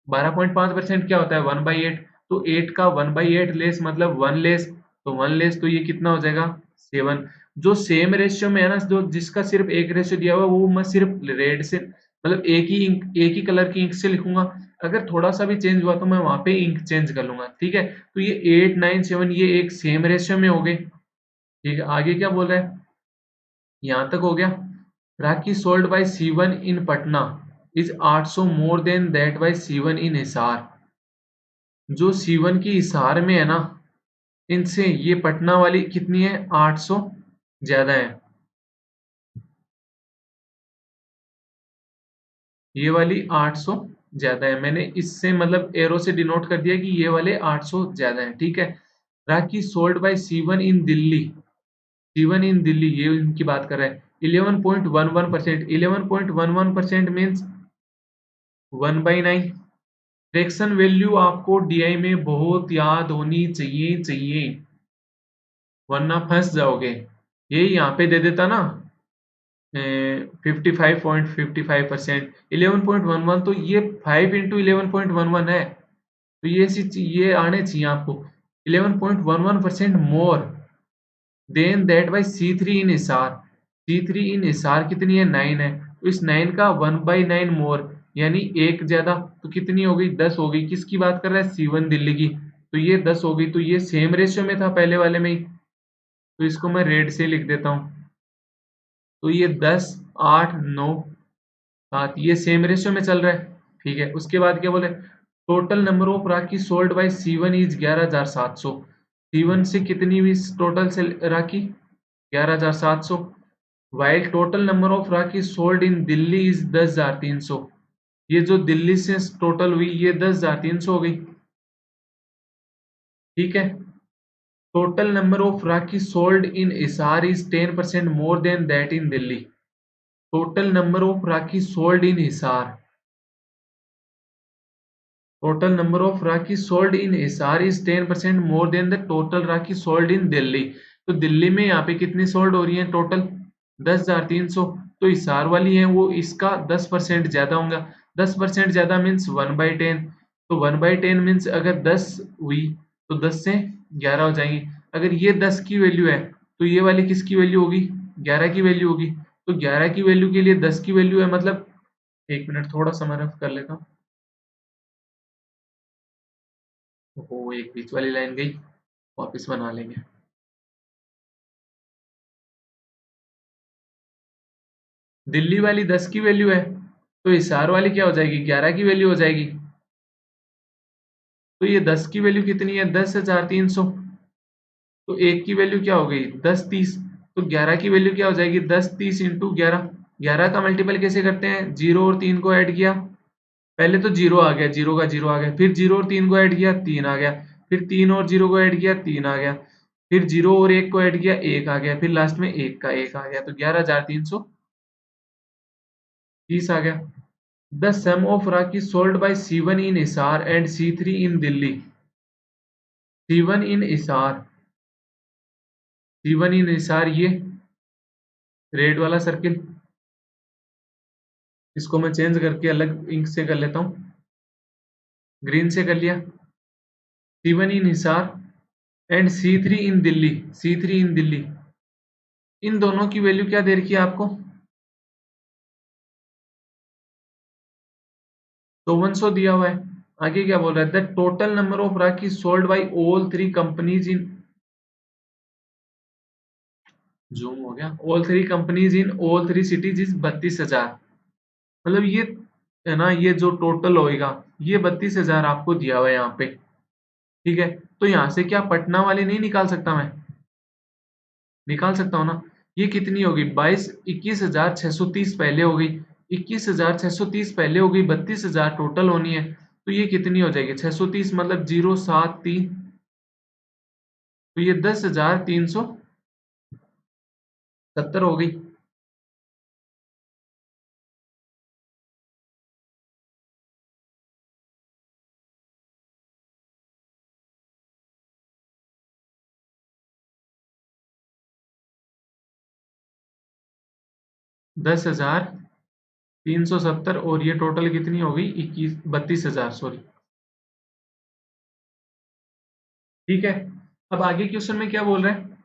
12.5% क्या होता है, 1/8। तो 8 का 1/8 लेस मतलब 1 लेस, तो 1 लेस तो ये कितना हो जाएगा, 7। जो सेम रेशियो में है ना, जो जिसका सिर्फ एक रेशियो दिया हुआ है, वो मैं सिर्फ रेड से मतलब एक ही कलर की इंक से लिखूंगा। अगर थोड़ा सा भी चेंज हुआ तो मैं वहां पे इंक चेंज कर लूंगा, ठीक है। तो ये 8 9 7 ये एक सेम रेशियो में हो गए, ठीक है। आगे क्या बोल रहा है, यहां तक हो गया। Rakhi sold by C1 in Patna is 800 more than that by C1 in Hisar. जो C1 की हिसार में है ना, इनसे ये पटना वाली कितनी है, 800 ज्यादा है। ये वाली 800 ज्यादा है। मैंने इससे मतलब एरो से डिनोट कर दिया कि ये वाले 800 ज्यादा है, ठीक है। Rakhi sold by C1 in Delhi, C1 in Delhi, ये इनकी बात कर रहा है। 11.11%, 11.11% मीन्स 1/9। फ्रैक्शन वैल्यू आपको डीआई में बहुत याद होनी चाहिए, वरना फंस जाओगे। ये यहाँ पे दे देता ना 55.55%, 11.11, तो ये 5 × 11.11 है। तो ये आने चाहिए आपको 11.11% मोर than that by C3 in SR. C3 in SR कितनी है, 9 है। तो इस 9 का 1/9 मोर, यानी एक ज्यादा। तो कितनी हो गई, 10 हो गई। किसकी बात कर रहा है, C1 दिल्ली की। तो ये 10 हो गई। तो ये सेम रेशियो में था पहले वाले में ही, तो इसको मैं रेड से लिख देता हूँ। तो ये 10, 8, 9, 7, ये सेम रेशियो में चल रहा है, ठीक है। उसके बाद क्या बोले, total number of rakhi sold by C1 is 11,700। C1 से कितनी हुई टोटल से राखी, 11,700। While total number of rakhi sold in Delhi is 10,300। ये जो दिल्ली से टोटल हुई ये 10,300 हो गई, ठीक है। Total number of rakhi sold in SR is 10% more than that in Delhi. Total number of rakhi sold in Hisar, total number of Rakhi sold in SR is 10% more than the total Rakhi sold in Delhi. तो दिल्ली में यहाँ पे कितनी sold हो रही है total, 10,300। तो हिसार वाली है वो इसका 10% ज्यादा होगा। 10% ज्यादा मीन्स 1/10। तो 1/10 मीन्स अगर 10 हुई तो 10 से 11 हो जाएंगी। अगर ये 10 की वैल्यू है तो ये वाली किसकी वैल्यू होगी, 11 की वैल्यू होगी। तो 11 की वैल्यू के लिए 10 की वैल्यू है, मतलब एक मिनट थोड़ा सा मैं रफ कर लेता हूँ। वो एक बीच वाली लाइन गई, वापस बना लेंगे। दिल्ली वाली 10 की वैल्यू है, तो हिसार वाली क्या हो जाएगी, 11 की वैल्यू हो जाएगी। तो ये 10 की वैल्यू कितनी है, 10,300। तो एक की वैल्यू क्या हो गई, 10 30। तो 11 की वैल्यू क्या हो जाएगी, 10 30 × 11। 11 का मल्टीपल कैसे करते हैं, जीरो और 3 को ऐड किया, पहले तो जीरो आ गया, जीरो का जीरो आ गया, फिर जीरो और 3 को ऐड किया, 3 आ गया, फिर 3 और जीरो को ऐड किया, 3 आ गया, फिर जीरो और 1 को ऐड किया, 1 आ गया, फिर लास्ट में 1 का 1 आ गया। तो 11,330 आ गया। The sum of Rakhi sold by C1 in Hisar and C3 in Delhi. C1 in Hisar, C1 in Hisar, ये रेड वाला सर्किल, इसको मैं चेंज करके अलग इंक से कर लेता हूँ, ग्रीन से कर लिया। C1 in Hisar and C3 in Delhi, C3 इन दिल्ली, इन दोनों की वैल्यू क्या दे रखी है आपको, 5400 दिया हुआ है। आगे क्या बोल रहा है, the total number of rakhi sold by all three companies in, zoom हो गया, all three companies in all three cities is 32,000। मतलब ये है ना, ये जो टोटल होएगा ये 32,000 आपको दिया हुआ है यहाँ पे, ठीक है। तो यहाँ से क्या पटना वाली नहीं निकाल सकता मैं, निकाल सकता हूँ ना। ये कितनी होगी, 21,630 पहले हो गई, 21,630 पहले हो गई, 32,000 टोटल होनी है। तो ये कितनी हो जाएगी, 630 मतलब 073। तो ये 10,370 हो गई। 10,370 और ये टोटल कितनी हो गई, 32,000 सॉरी, ठीक है। अब आगे क्वेश्चन में क्या बोल रहे हैं,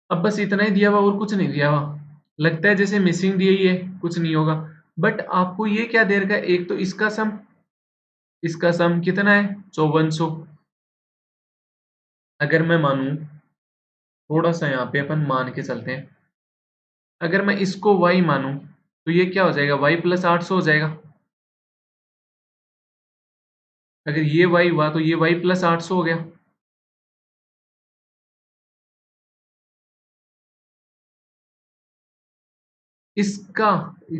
अब बस इतना ही दिया हुआ और कुछ नहीं दिया हुआ। लगता है जैसे मिसिंग दी ही है, कुछ नहीं होगा। बट आपको ये क्या दे रखा है, एक तो इसका सम कितना है, 5400। अगर मैं मानूं, थोड़ा सा यहाँ पे अपन मान के चलते हैं, अगर मैं इसको y मानूं तो ये क्या हो जाएगा, y प्लस 800 हो जाएगा। अगर ये y हुआ तो ये y प्लस 800 हो गया। इसका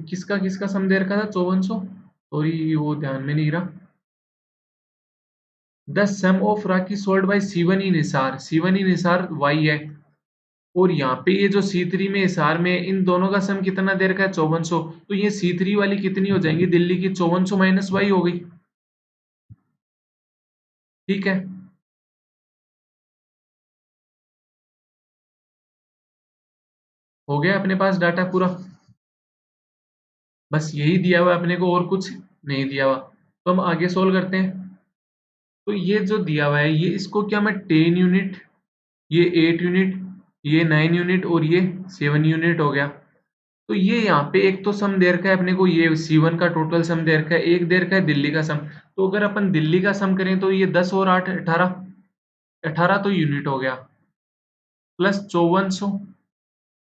किसका किसका सम दे रखा था, 5400। और ये वो ध्यान में नहीं रहा। The sum of rakhi sold by C1 in Hisar, C1 in Hisar Y है, और यहाँ पे ये जो C3 में हिसार में इन दोनों का सम कितना दे रखा है 5400, तो ये C3 वाली कितनी हो जाएंगी दिल्ली की 5400 माइनस Y हो गई। ठीक है, हो गया अपने पास डाटा पूरा। बस यही दिया हुआ है अपने को, और कुछ नहीं दिया हुआ। तो हम आगे सोल्व करते हैं। तो ये जो दिया हुआ है ये, इसको क्या मैं 10 यूनिट, ये 8 यूनिट, ये 9 यूनिट और ये 7 यूनिट हो गया। तो ये यहाँ पे एक तो सम दे रखा है अपने को, ये C1 का टोटल सम दे रखा है, एक दे रखा है दिल्ली का सम। तो अगर अपन दिल्ली का सम करें तो ये 10 और 8 18, 18 तो यूनिट हो गया, प्लस 5400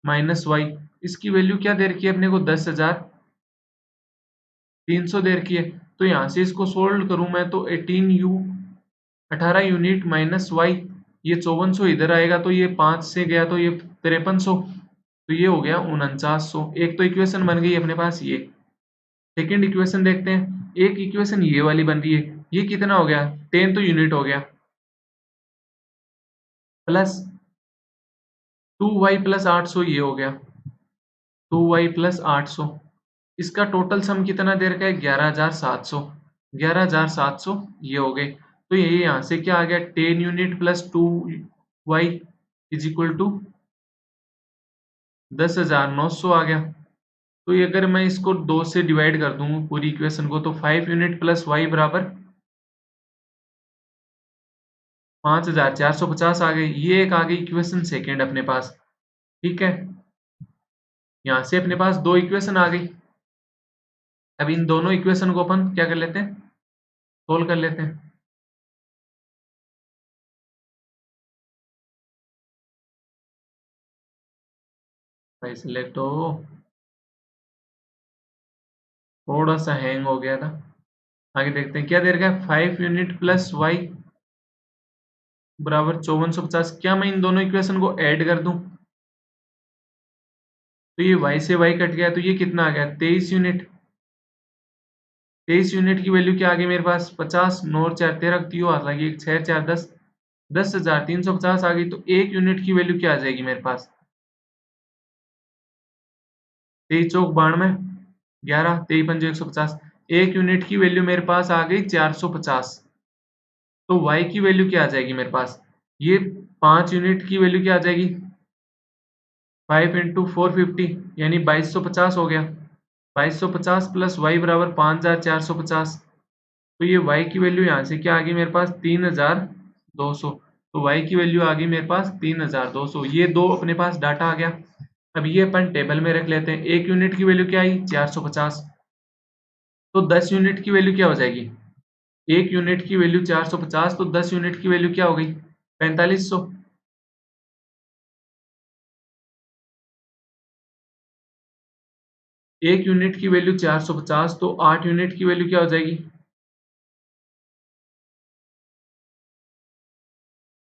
माइनस वाई, इसकी वैल्यू क्या दे रखी है अपने को 10,300 दे रखी है। तो यहाँ से इसको सोल्व करूं मैं तो 18 यूनिट माइनस वाई, ये 5400 इधर आएगा तो ये 5 से गया तो ये 5300, तो ये हो गया 4900। एक तो इक्वेशन बन गई अपने पास ये। सेकेंड इक्वेशन देखते हैं, एक इक्वेशन ये वाली बन रही है, ये कितना हो गया 10 तो यूनिट हो गया, प्लस 2y प्लस 800 ये हो गया, 2y प्लस 800, इसका टोटल सम कितना दे रखा है 11,700, 11,700 ये हो गए। तो ये यहाँ से क्या आ गया 10 unit plus 2y is equal to 10,900 आ गया। तो ये अगर मैं इसको 2 से डिवाइड कर दूं पूरी इक्वेशन को, तो 5 यूनिट प्लस y बराबर 5,450 आ गई। ये एक आ गई इक्वेशन सेकेंड अपने पास। ठीक है, यहाँ से अपने पास दो इक्वेशन आ गई। अब इन दोनों इक्वेशन को अपन क्या कर लेते हैं, सोल्व कर लेते हैं। भाई सिलेक्ट हो, थोड़ा सा हैंग हो गया था। आगे देखते हैं क्या दे रखा है, 5 यूनिट प्लस वाई बराबर 5450। क्या मैं इन दोनों इक्वेशन को ऐड कर दूं, तो ये y से y कट गया, तो ये कितना आ गया 23 यूनिट। 23 यूनिट की वैल्यू क्या आ गई मेरे पास 50, 9 और 4 13 तीन हाथ लगी, 6 4 10, 10,350 आ गई। तो एक यूनिट की वैल्यू क्या आ जाएगी मेरे पास, 23 चौक 92, 11 23 पंजे 150। एक यूनिट की वैल्यू मेरे पास आ गई 450। तो y की वैल्यू क्या आ जाएगी मेरे पास, ये 5 यूनिट की वैल्यू क्या आ जाएगी 5 इंटू 450 यानी 2250 हो गया। 2250 प्लस वाई बराबर 5,450। तो ये y की वैल्यू यहाँ से क्या आ गई मेरे पास 3,200। तो y की वैल्यू आ गई मेरे पास 3,200। ये दो अपने पास डाटा आ गया। अब ये अपन टेबल में रख लेते हैं। एक यूनिट की वैल्यू क्या आई 450, तो 10 यूनिट की वैल्यू क्या हो जाएगी, एक यूनिट की वैल्यू 450, तो 10 यूनिट की वैल्यू क्या हो गई 4500। एक यूनिट की वैल्यू 450, तो 8 यूनिट की वैल्यू क्या हो जाएगी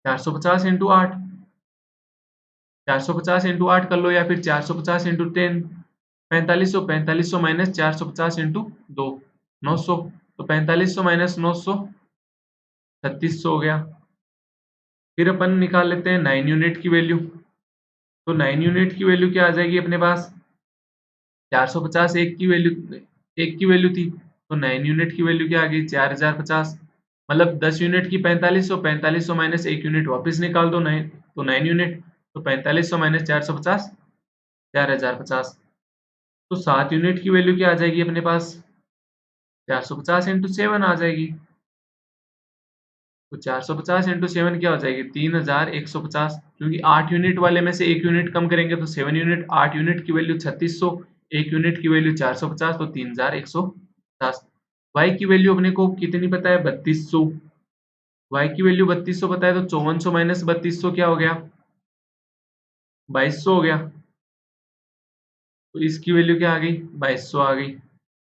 450 इंटू 8, 450 इंटू 8 कर लो, या फिर 450 इंटू 10, 4500, 4500 माइनस 450 इंटू 2, 900। तो 4500 माइनस 900 3600 हो गया। फिर अपन निकाल लेते हैं 9 यूनिट की वैल्यू। तो 9 यूनिट की वैल्यू क्या आ जाएगी अपने पास, 450 एक की वैल्यू थी, तो 9 यूनिट की वैल्यू क्या आ गई 4050। मतलब 10 यूनिट की 4500, 4500 माइनस एक यूनिट वापस निकाल दो 9, तो 9 यूनिट, तो 4500 माइनस 450, 4050। तो 7 यूनिट की वैल्यू क्या आ जाएगी अपने पास, 450 इंटू 7 आ जाएगी। तो 450 इंटू 7 क्या हो जाएगी 3150, क्योंकि 8 यूनिट वाले में से एक यूनिट कम करेंगे तो 7 यूनिट, 8 यूनिट की वैल्यू 3600, एक यूनिट की वैल्यू 450, तो 3150। वाई की वैल्यू अपने को कितनी पता है 3200, वाई की वैल्यू 3200 पता है, तो 5400 माइनस 3200 क्या हो गया 2200 हो गया। तो इसकी वैल्यू क्या आ गई 2200 आ गई।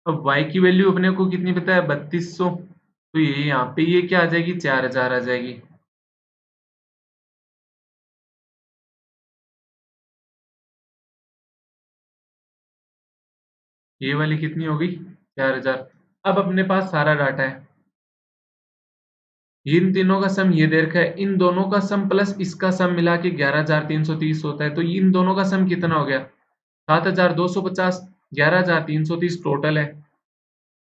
अब y की वैल्यू अपने को कितनी पता है 3200, तो ये यहाँ पे ये क्या आ जाएगी 4000 आ जाएगी। ये वाली कितनी हो गई 4000। अब अपने पास सारा डाटा है, इन तीनों का सम ये दे रखा है, इन दोनों का सम प्लस इसका सम मिला के 11,330 होता है। तो इन दोनों का सम कितना हो गया? 7,250। 11,330 टोटल है,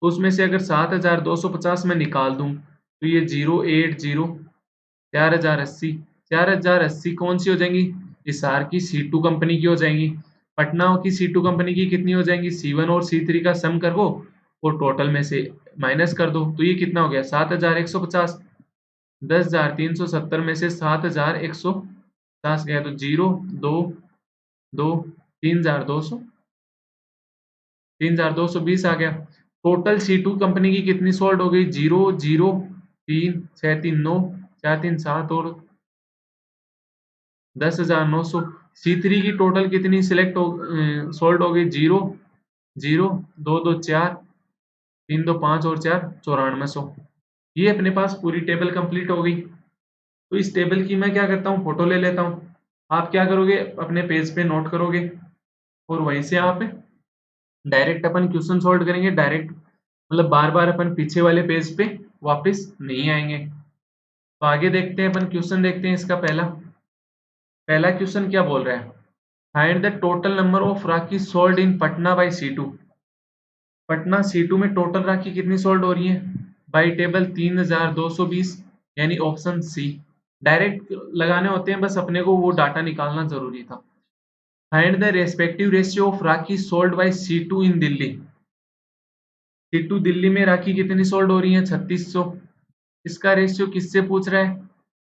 तो उसमें से अगर 7,250 में निकाल दूं तो ये 080 4,080। 4,080 कौन सी हो जाएंगी? हिसार की C2 कंपनी की हो जाएंगी। पटना की C2 कंपनी की कितनी हो जाएंगी? C1 और C3 का सम करो और टोटल में से माइनस कर दो, तो ये कितना हो गया? 7,150। 10,370 में से 7,150 गया तो 0 2 2 3,200, 3,220 आ गया। टोटल C2 कंपनी की कितनी सोल्ड हो गई? 0 0 3 6 3 9 4 3 7 और 10,900। C3 की टोटल कितनी सिलेक्ट हो सोल्ड हो गई? 0 0 2 2 4 3 2 5 और 4 9400। ये अपने पास पूरी टेबल कंप्लीट हो गई। तो इस टेबल की मैं क्या करता हूँ, फोटो ले लेता हूँ। आप क्या करोगे, अपने पेज पे नोट करोगे और वहीं से आप डायरेक्ट अपन क्वेश्चन सॉल्व करेंगे। डायरेक्ट मतलब बार बार अपन पीछे वाले पेज पे वापस नहीं आएंगे। तो आगे देखते हैं, अपन क्वेश्चन देखते हैं। इसका पहला पहला क्वेश्चन क्या बोल रहा है? Find the total number of rakhi sold in Patna by C2। Patna C2 में टोटल राखी कितनी सोल्ड हो रही है? बाई टेबल 3,220, यानी ऑप्शन सी। डायरेक्ट लगाने होते हैं, बस अपने को वो डाटा निकालना जरूरी था। Find the respective ratio of rakhi sold by C2 in Delhi. C2 Delhi में राखी कितनी सोल्ड हो रही है? 3600। इसका रेशियो किससे पूछ रहा है?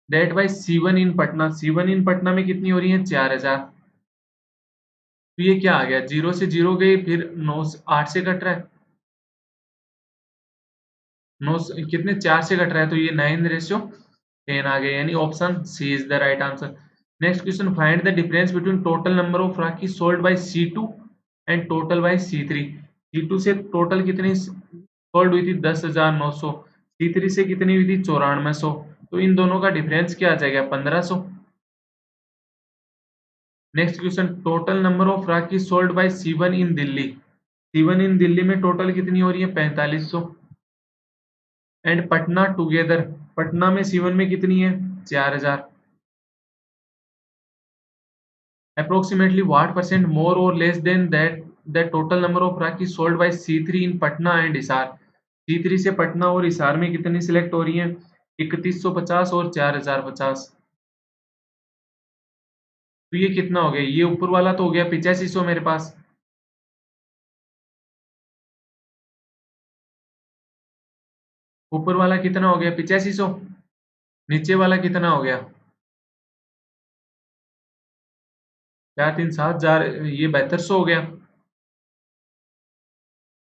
Date by C1 in Patna. C1 in Patna में कितनी हो रही है? 4,000। तो ये क्या आ गया? 0 से 0 गई, फिर 9 8 से कट रहा है। 9 कितने 4 से कट रहा है, तो ये 9:10 आ गया, यानी option C is the right answer. Next question, find the difference between total number of rakhi sold by C2 and total by C3। C2 से टोटल कितनी सोल्ड हुई थी? 10,900। C3 से कितनी हुई थी? 9400। तो इन दोनों का डिफरेंस क्या आ जाएगा? 1500। Next question, total number of rakhi sold by C1 in Delhi. C1 in Delhi में टोटल कितनी हो रही है? 4500। एंड पटना टुगेदर, पटना में C1 में कितनी है? 4,000। Approximately what percent more or less than that the total number of Rakhi sold by C3 in Patna and Hisar। C3 से पटना और हिसार में कितनी सिलेक्ट हो रही है? 3,150 और 4,050। तो ये कितना हो गया? ये ऊपर वाला तो हो गया 8500 मेरे पास। ऊपर वाला कितना हो गया? 8500। नीचे वाला कितना हो गया? 4,370, ये 7200 हो गया।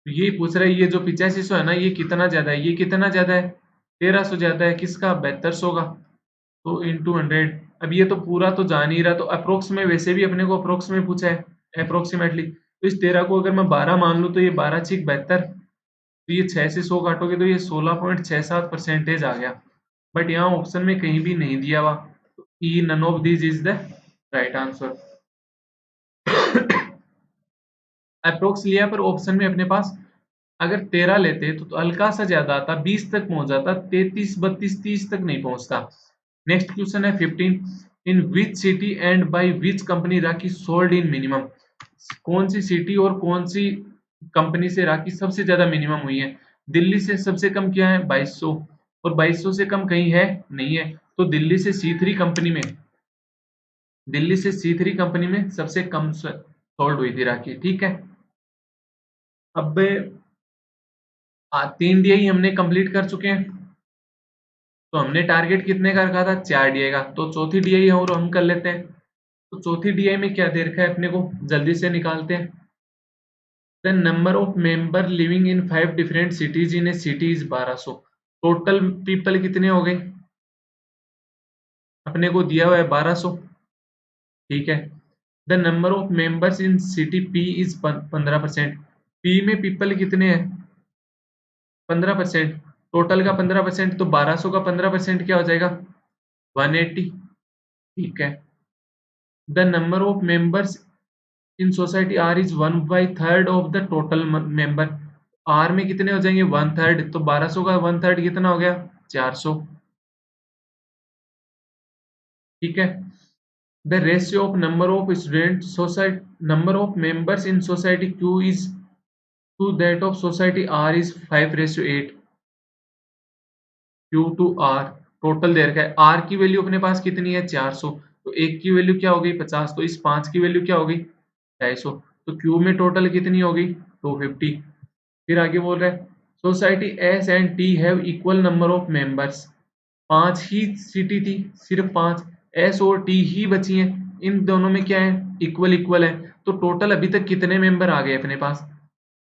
तो ये पूछ रहा है, ये जो 8500 है ना, ये कितना ज्यादा है? ये कितना ज्यादा है? 1,300 ज्यादा है। किसका? 7200 का। तो इंटू 100। अब ये तो पूरा तो जा नहीं रहा, तो अप्रोक्स में वैसे भी अपने को अप्रोक्स में पूछा है, अप्रोक्सीमेटली। तो इस 13 को अगर मैं 12 मान लूँ तो ये 12 छीक 72। तो ये 6 से 100 काटोगे तो ये 16.67% आ गया। बट यहाँ ऑप्शन में कहीं भी नहीं दिया हुआ। E none of this is the right answer. Approx लिया पर ऑप्शन में अपने पास अगर 13 लेते तो हल्का सा ज्यादा आता, 20 तक पहुंच जाता। 33 32 30 तक नहीं पहुंचता। नेक्स्ट क्वेश्चन है 15, in which city and by which company Rakhi sold in minimum. कौन सी सिटी और कौन सी कंपनी से राखी सबसे ज्यादा मिनिमम हुई है? दिल्ली से सबसे कम क्या है? 2200। और 2200 से कम कहीं है? नहीं है। तो दिल्ली से C3 कंपनी में सबसे कम सोल्ड हुई थी राखी। ठीक है। अब 3 DI हमने कंप्लीट कर चुके हैं। तो हमने टारगेट कितने का रखा था? 4 DI का। तो चौथी DI और हम कर लेते हैं। तो चौथी DI में क्या दे रखा है अपने को, जल्दी से निकालते हैं। The number of member living in 5 different cities in A city is 1200। Total people कितने हो गए? अपने को दिया हुआ है 1200। ठीक है। The number of members in city P is 15%। P में पीपल कितने हैं? 15%। टोटल का 15%, तो 1200 का 15% क्या हो जाएगा? 180। ठीक है। The number of members in society R is 1/3 of the total member. R में कितने हो जाएंगे 1/3, तो 1200 का 1/3 कितना हो गया 400। ठीक है। The ratio of number of student society number of members in society Q is to that of society R is 5:8। Q to R total दे रखा है। आर की वैल्यू अपने पास कितनी है 400, तो एक की वैल्यू क्या हो गई 50, तो इस 5 की वैल्यू क्या हो गई 250, तो क्यू में टोटल कितनी हो गई 250। फिर आगे बोल रहा है society S and T have equal number of members. 5 he city थी, सिर्फ 5, एस और टी ही बची हैं, इन दोनों में क्या है इक्वल इक्वल है। तो टोटल अभी तक कितने मेंबर आ गए अपने पास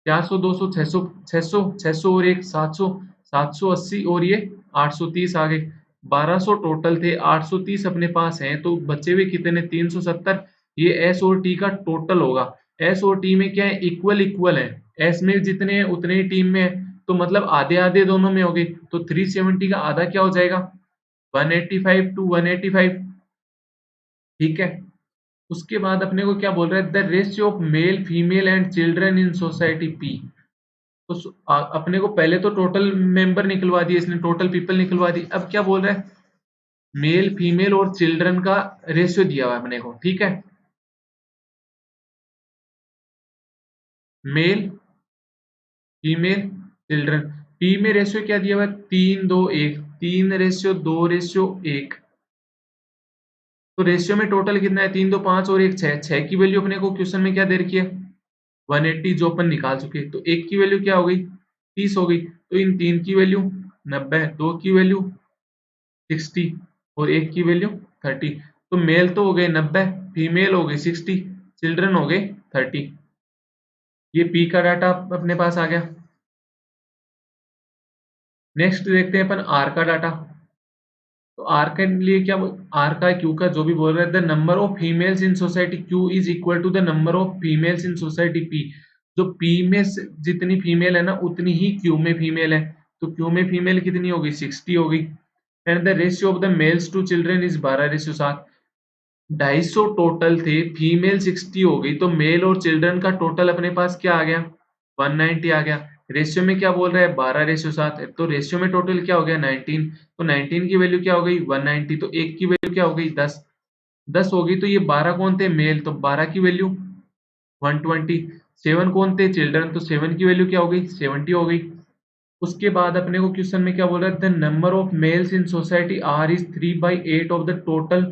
400 200 600 600 600 और एक 700 780 और ये 830 आ गए। 1200 टोटल थे, 830 अपने पास हैं, तो बचे हुए कितने 370। ये एस और टी का टोटल होगा। एस और टी में क्या है इक्वल इक्वल है, एस में जितने हैं उतने ही टीम में है, तो मतलब आधे आधे दोनों में हो गए। तो 370 का आधा क्या हो जाएगा 185 टू 185। ठीक है। उसके बाद अपने को क्या बोल रहा है the ratio of male female and children in society P. तो अपने को पहले तो टोटल मेंबर निकलवा दिए इसने, टोटल पीपल निकलवा दी। अब क्या बोल रहा है मेल फीमेल और चिल्ड्रन का रेशियो दिया हुआ है अपने को। ठीक है। मेल फीमेल चिल्ड्रन, पी में रेशियो क्या दिया हुआ है 3:2:1, 3:2:1। तो रेशियो में टोटल कितना है 3:2:5 और एक 6, 6 की वैल्यू अपने को क्वेश्चन में क्या दे रखी है 180, जो अपन निकाल चुके हैं। तो एक की वैल्यू क्या हो गई 30 हो गई, तो इन तीन की वैल्यू 90, दो की वैल्यू 60 और एक की वैल्यू 30। तो मेल तो हो गए 90, फीमेल हो गई 60, चिल्ड्रन हो गए 30। ये पी का डाटा अपने पास आ गया। नेक्स्ट देखते हैं अपन आर का डाटा। तो आर के लिए क्या, आर का क्यू का जो भी बोल रहे हैं the number of females in society Q is equal to the number of females in society P. जो पी में जितनी फीमेल है ना उतनी ही क्यू में फीमेल है, तो क्यू में फीमेल कितनी होगी 60 होगी। And the ratio of the males to children is 12:7। 250 total थे, फीमेल 60 हो गई, तो मेल और चिल्ड्रन का टोटल अपने पास क्या आ गया 190 आ गया। रेशियो में क्या बोल रहा है 12:7 है, तो रेशियो में टोटल क्या हो गया 19, तो 19 की वैल्यू क्या हो गई 190, तो एक की वैल्यू क्या हो गई 10, 10 हो गई। तो ये 12 कौन थे मेल, तो 12 की वैल्यू 120। 7 कौन थे चिल्ड्रन, तो 7 की वैल्यू क्या हो गई 70 हो गई। उसके बाद अपने को क्वेश्चन में क्या बोल रहा है the number of males in society R is 3/8 of the total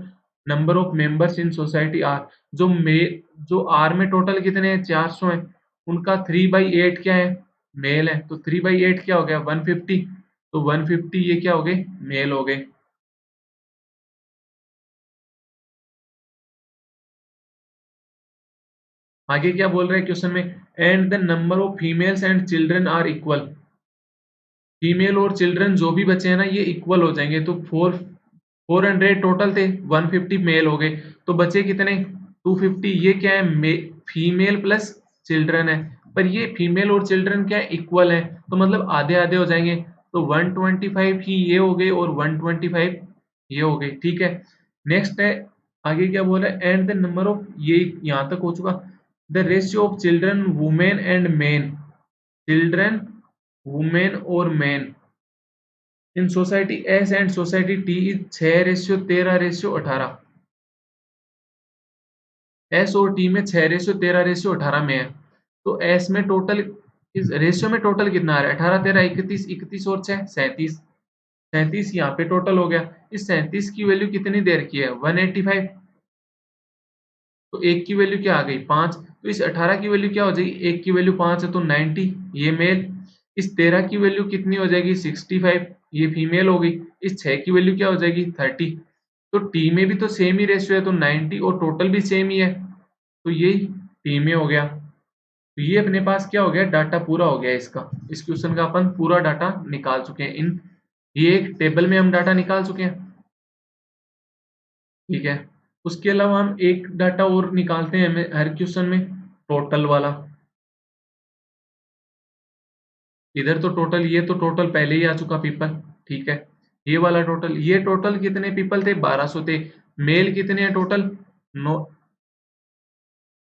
number of members in society R. जो आर में टोटल कितने हैं 400 हैं, उनका 3/8 क्या है मेल है, तो 3/8 क्या हो गया 150, तो 150 ये क्या हो गए मेल हो गए। आगे क्या बोल रहे हैं क्वेश्चन में and the number of females and children are equal. Female और चिल्ड्रन जो भी बचे हैं ना ये इक्वल हो जाएंगे, तो 400 टोटल थे, 150 मेल हो गए, तो बचे कितने 250। ये क्या है फीमेल प्लस चिल्ड्रन है, पर ये फीमेल और चिल्ड्रन क्या है इक्वल है, तो मतलब आधे आधे हो जाएंगे, तो 125 ही ये हो गए और 125 ये हो गए। ठीक है। नेक्स्ट है आगे क्या बोल रहा है एंड द नंबर ऑफ, ये यहाँ तक हो चुका। The ratio of children women and men, children women और man in society S and society T is 6:13:18। S और टी में 6:13:18 में है, तो एस में टोटल इस रेशियो में टोटल कितना आ रहा है 18 13 31 31 और 6 37, 37 यहाँ पे टोटल हो गया। इस 37 की वैल्यू कितनी दे रखी है 185, तो एक की वैल्यू क्या आ गई 5, तो इस 18 की वैल्यू क्या हो जाएगी, एक की वैल्यू 5 है तो 90 ये मेल। इस 13 की वैल्यू कितनी हो जाएगी 65, ये फीमेल हो गई। इस 6 की वैल्यू क्या हो जाएगी 30, तो टी में भी तो सेम ही रेशियो है, तो 90 और टोटल भी सेम ही है, तो ये टी में हो गया। तो ये अपने पास क्या हो गया डाटा पूरा हो गया इसका, इस क्वेश्चन का अपन पूरा डाटा निकाल चुके हैं। इन ये एक टेबल में हम डाटा निकाल चुके हैं। ठीक है। उसके अलावा हम एक डाटा और निकालते हैं हमें हर क्वेश्चन में, टोटल वाला। इधर तो टोटल, ये तो टोटल पहले ही आ चुका पीपल। ठीक है। ये वाला टोटल, ये टोटल कितने पीपल थे 1200 थे। मेल कितने हैं टोटल 9,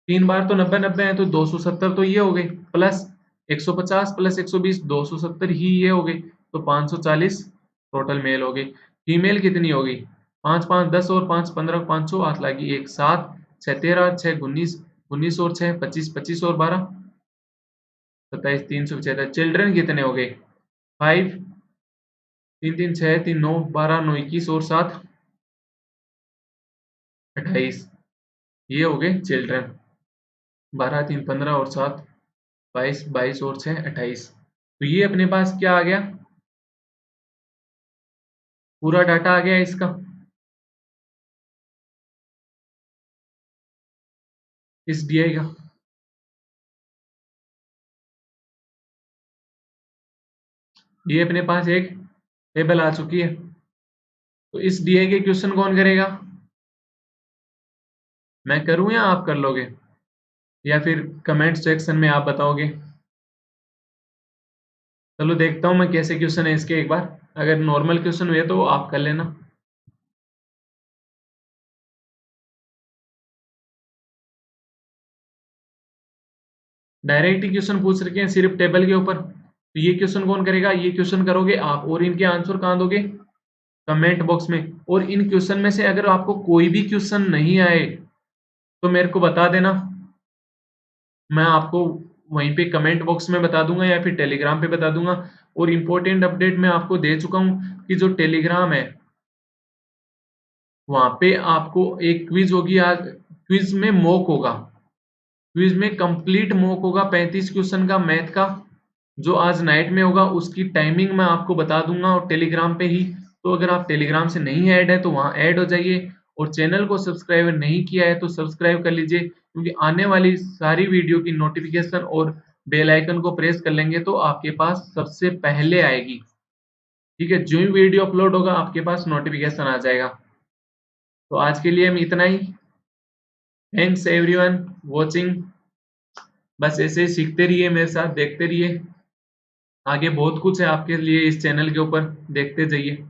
3 बार तो 90 90 है, तो 270 तो ये हो गई, प्लस 150 प्लस 120 270 ही ये हो गई, तो 540 टोटल मेल हो गई। फीमेल कितनी होगी? 5 5 10 और 5 15 500 8 लगी 1 7 6 13 6 19 19 और 6 25 25 और 12 27 375। चिल्ड्रन कितने हो गए? 5 3 3 6 3 9 12 9 21 और 7 28, ये हो गए चिल्ड्रन। 12 3 15 और 7 22 22 और 6 28। तो ये अपने पास क्या आ गया? पूरा डाटा आ गया इसका। इस डीआई का ये अपने पास एक टेबल आ चुकी है। तो इस डीआई के क्वेश्चन कौन करेगा? मैं करूं या आप कर लोगे, या फिर कमेंट सेक्शन में आप बताओगे? चलो देखता हूं मैं कैसे क्वेश्चन है इसके एक बार। अगर नॉर्मल क्वेश्चन हुए तो आप कर लेना। डायरेक्ट ही क्वेश्चन पूछ रखे हैं सिर्फ टेबल के ऊपर, तो ये क्वेश्चन कौन करेगा? ये क्वेश्चन करोगे आप, और इनके आंसर कहाँ दोगे? कमेंट बॉक्स में। और इन क्वेश्चन में से अगर आपको कोई भी क्वेश्चन नहीं आए तो मेरे को बता देना, मैं आपको वहीं पे कमेंट बॉक्स में बता दूंगा या फिर टेलीग्राम पे बता दूंगा। और इम्पोर्टेंट अपडेट मैं आपको दे चुका हूँ कि जो टेलीग्राम है वहां पे आपको एक क्विज होगी आज, क्विज में मॉक होगा, क्विज में कंप्लीट मॉक होगा 35 क्वेश्चन का मैथ का, जो आज नाइट में होगा। उसकी टाइमिंग मैं आपको बता दूंगा और टेलीग्राम पे ही। तो अगर आप टेलीग्राम से नहीं ऐड है तो वहां ऐड हो जाइए, और चैनल को सब्सक्राइब नहीं किया है तो सब्सक्राइब कर लीजिए, क्योंकि आने वाली सारी वीडियो की नोटिफिकेशन और बेल आइकन को प्रेस कर लेंगे तो आपके पास सबसे पहले आएगी। ठीक है, जो ही वीडियो अपलोड होगा आपके पास नोटिफिकेशन आ जाएगा। तो आज के लिए हम इतना ही। Thanks everyone watching. बस ऐसे ही सीखते रहिए, मेरे साथ देखते रहिए, आगे बहुत कुछ है आपके लिए इस चैनल के ऊपर, देखते जाइए।